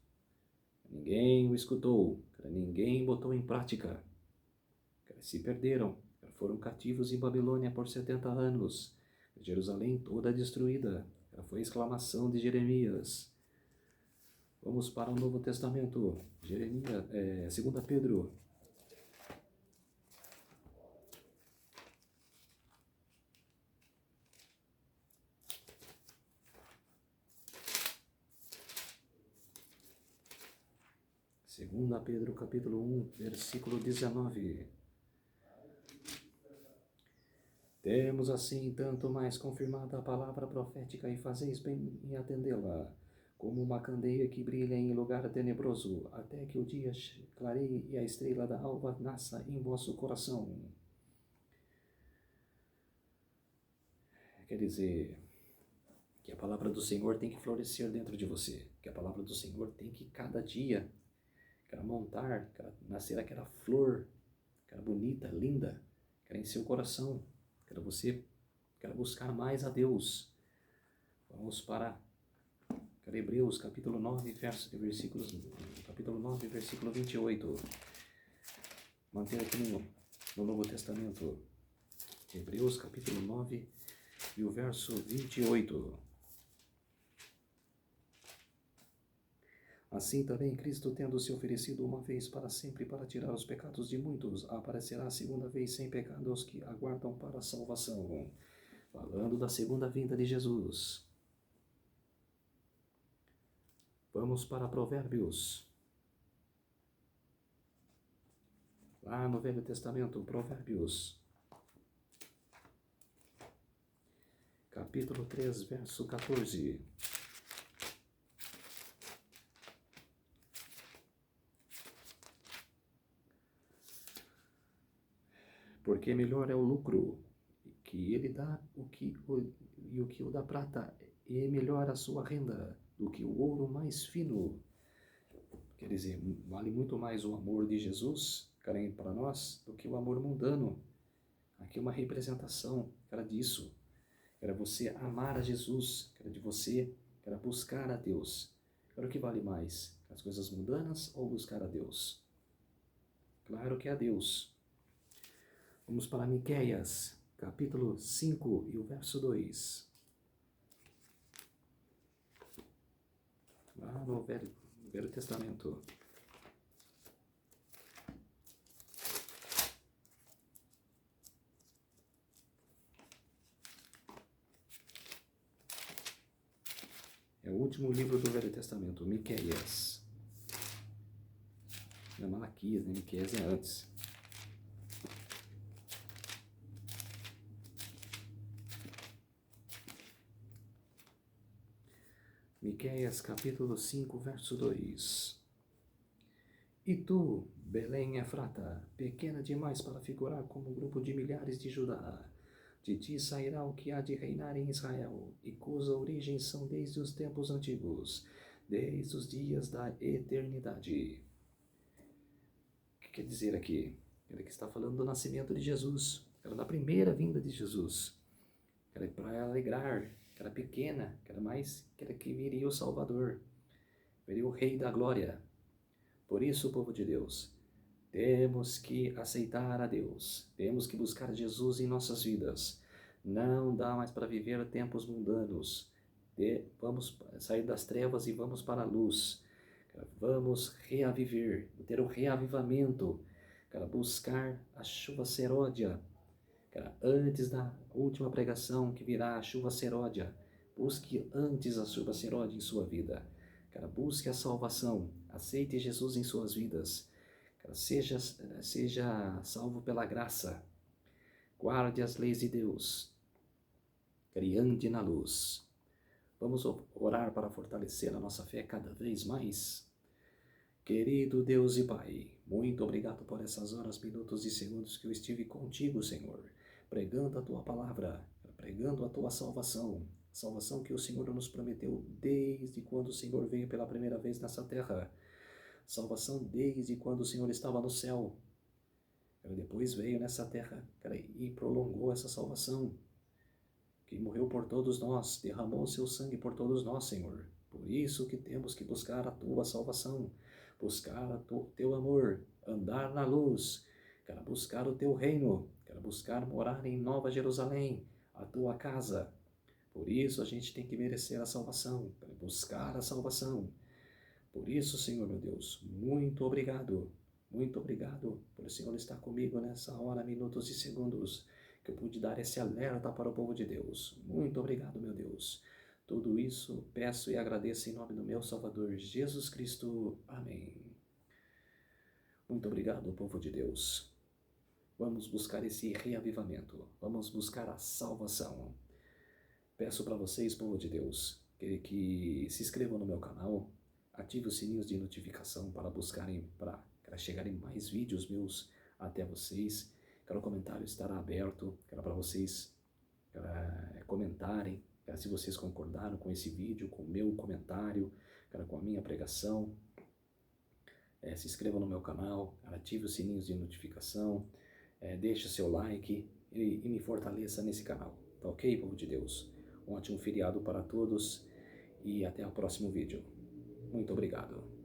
Ninguém o escutou, cara, ninguém botou em prática. Cara, se perderam, cara, foram cativos em Babilônia por 70 anos. Jerusalém toda destruída. Foi a exclamação de Jeremias. Vamos para o Novo Testamento. Jeremias, 2 Pedro. Segunda Pedro, capítulo 1, versículo 19. Temos assim tanto mais confirmada a palavra profética e fazeis bem em atendê-la, como uma candeia que brilha em lugar tenebroso, até que o dia clareie e a estrela da alva nasça em vosso coração. Quer dizer, que a palavra do Senhor tem que florescer dentro de você, que a palavra do Senhor tem que cada dia montar, nascer aquela flor, aquela bonita, linda, em seu coração. Você quer buscar mais a Deus. Vamos para Hebreus, capítulo 9, capítulo 9, versículo 28. Manter aqui no Novo Testamento. Hebreus, capítulo 9 e o verso 28. Assim também Cristo, tendo se oferecido uma vez para sempre para tirar os pecados de muitos, aparecerá a segunda vez sem pecado aos que aguardam para a salvação. Falando da segunda vinda de Jesus. Vamos para Provérbios. Lá no Velho Testamento, Provérbios. Capítulo 3, verso 14. Porque melhor é o lucro que ele dá o que o da prata, e melhor a sua renda do que o ouro mais fino. Quer dizer, vale muito mais o amor de Jesus, para nós, do que o amor mundano. Aqui é uma representação, disso. Era você amar a Jesus, de você, buscar a Deus. O que vale mais, as coisas mundanas ou buscar a Deus? Claro que é a Deus. Vamos para Miqueias, capítulo 5 e o verso 2. Lá no Velho Testamento. É o último livro do Velho Testamento, Miqueias. Não é Malaquias, né? Miqueias é antes. Miqueias, capítulo 5, verso 2. E tu, Belém Efrata, pequena demais para figurar como um grupo de milhares de Judá, de ti sairá o que há de reinar em Israel, e cuja origem são desde os tempos antigos, desde os dias da eternidade. O que quer dizer aqui? Ele que está falando do nascimento de Jesus, da primeira vinda de Jesus, para alegrar, pequena, que viria o Salvador, viria o Rei da Glória. Por isso, povo de Deus, temos que aceitar a Deus, temos que buscar Jesus em nossas vidas. Não dá mais para viver tempos mundanos. Vamos sair das trevas e vamos para a luz. Vamos reaviver, ter o reavivamento, buscar a chuva seródia. Antes da última pregação que virá a chuva seródia, busque antes a chuva seródia em sua vida. Busque a salvação, aceite Jesus em suas vidas. Seja salvo pela graça. Guarde as leis de Deus. Ande na luz. Vamos orar para fortalecer a nossa fé cada vez mais. Querido Deus e Pai, muito obrigado por essas horas, minutos e segundos que eu estive contigo, Senhor, pregando a Tua palavra, pregando a Tua salvação, salvação que o Senhor nos prometeu desde quando o Senhor veio pela primeira vez nessa terra, salvação desde quando o Senhor estava no céu, depois veio nessa terra, e prolongou essa salvação, que morreu por todos nós, derramou seu sangue por todos nós, Senhor. Por isso que temos que buscar a Tua salvação, buscar o Teu amor, andar na luz, buscar o Teu reino, buscar morar em Nova Jerusalém, a tua casa. Por isso a gente tem que merecer a salvação, buscar a salvação. Por isso, Senhor meu Deus, muito obrigado. Muito obrigado por o Senhor estar comigo nessa hora, minutos e segundos, que eu pude dar esse alerta para o povo de Deus. Muito obrigado, meu Deus. Tudo isso peço e agradeço em nome do meu Salvador Jesus Cristo. Amém. Muito obrigado, povo de Deus. Vamos buscar esse reavivamento. Vamos buscar a salvação. Peço para vocês, povo de Deus, que se inscrevam no meu canal, ative os sininhos de notificação para chegarem mais vídeos meus até vocês. O comentário estará aberto, para vocês comentarem, se vocês concordaram com esse vídeo, com o meu comentário, com a minha pregação. Se inscreva no meu canal, ative os sininhos de notificação, deixe seu like e me fortaleça nesse canal, tá ok, povo de Deus? Um ótimo feriado para todos e até o próximo vídeo. Muito obrigado.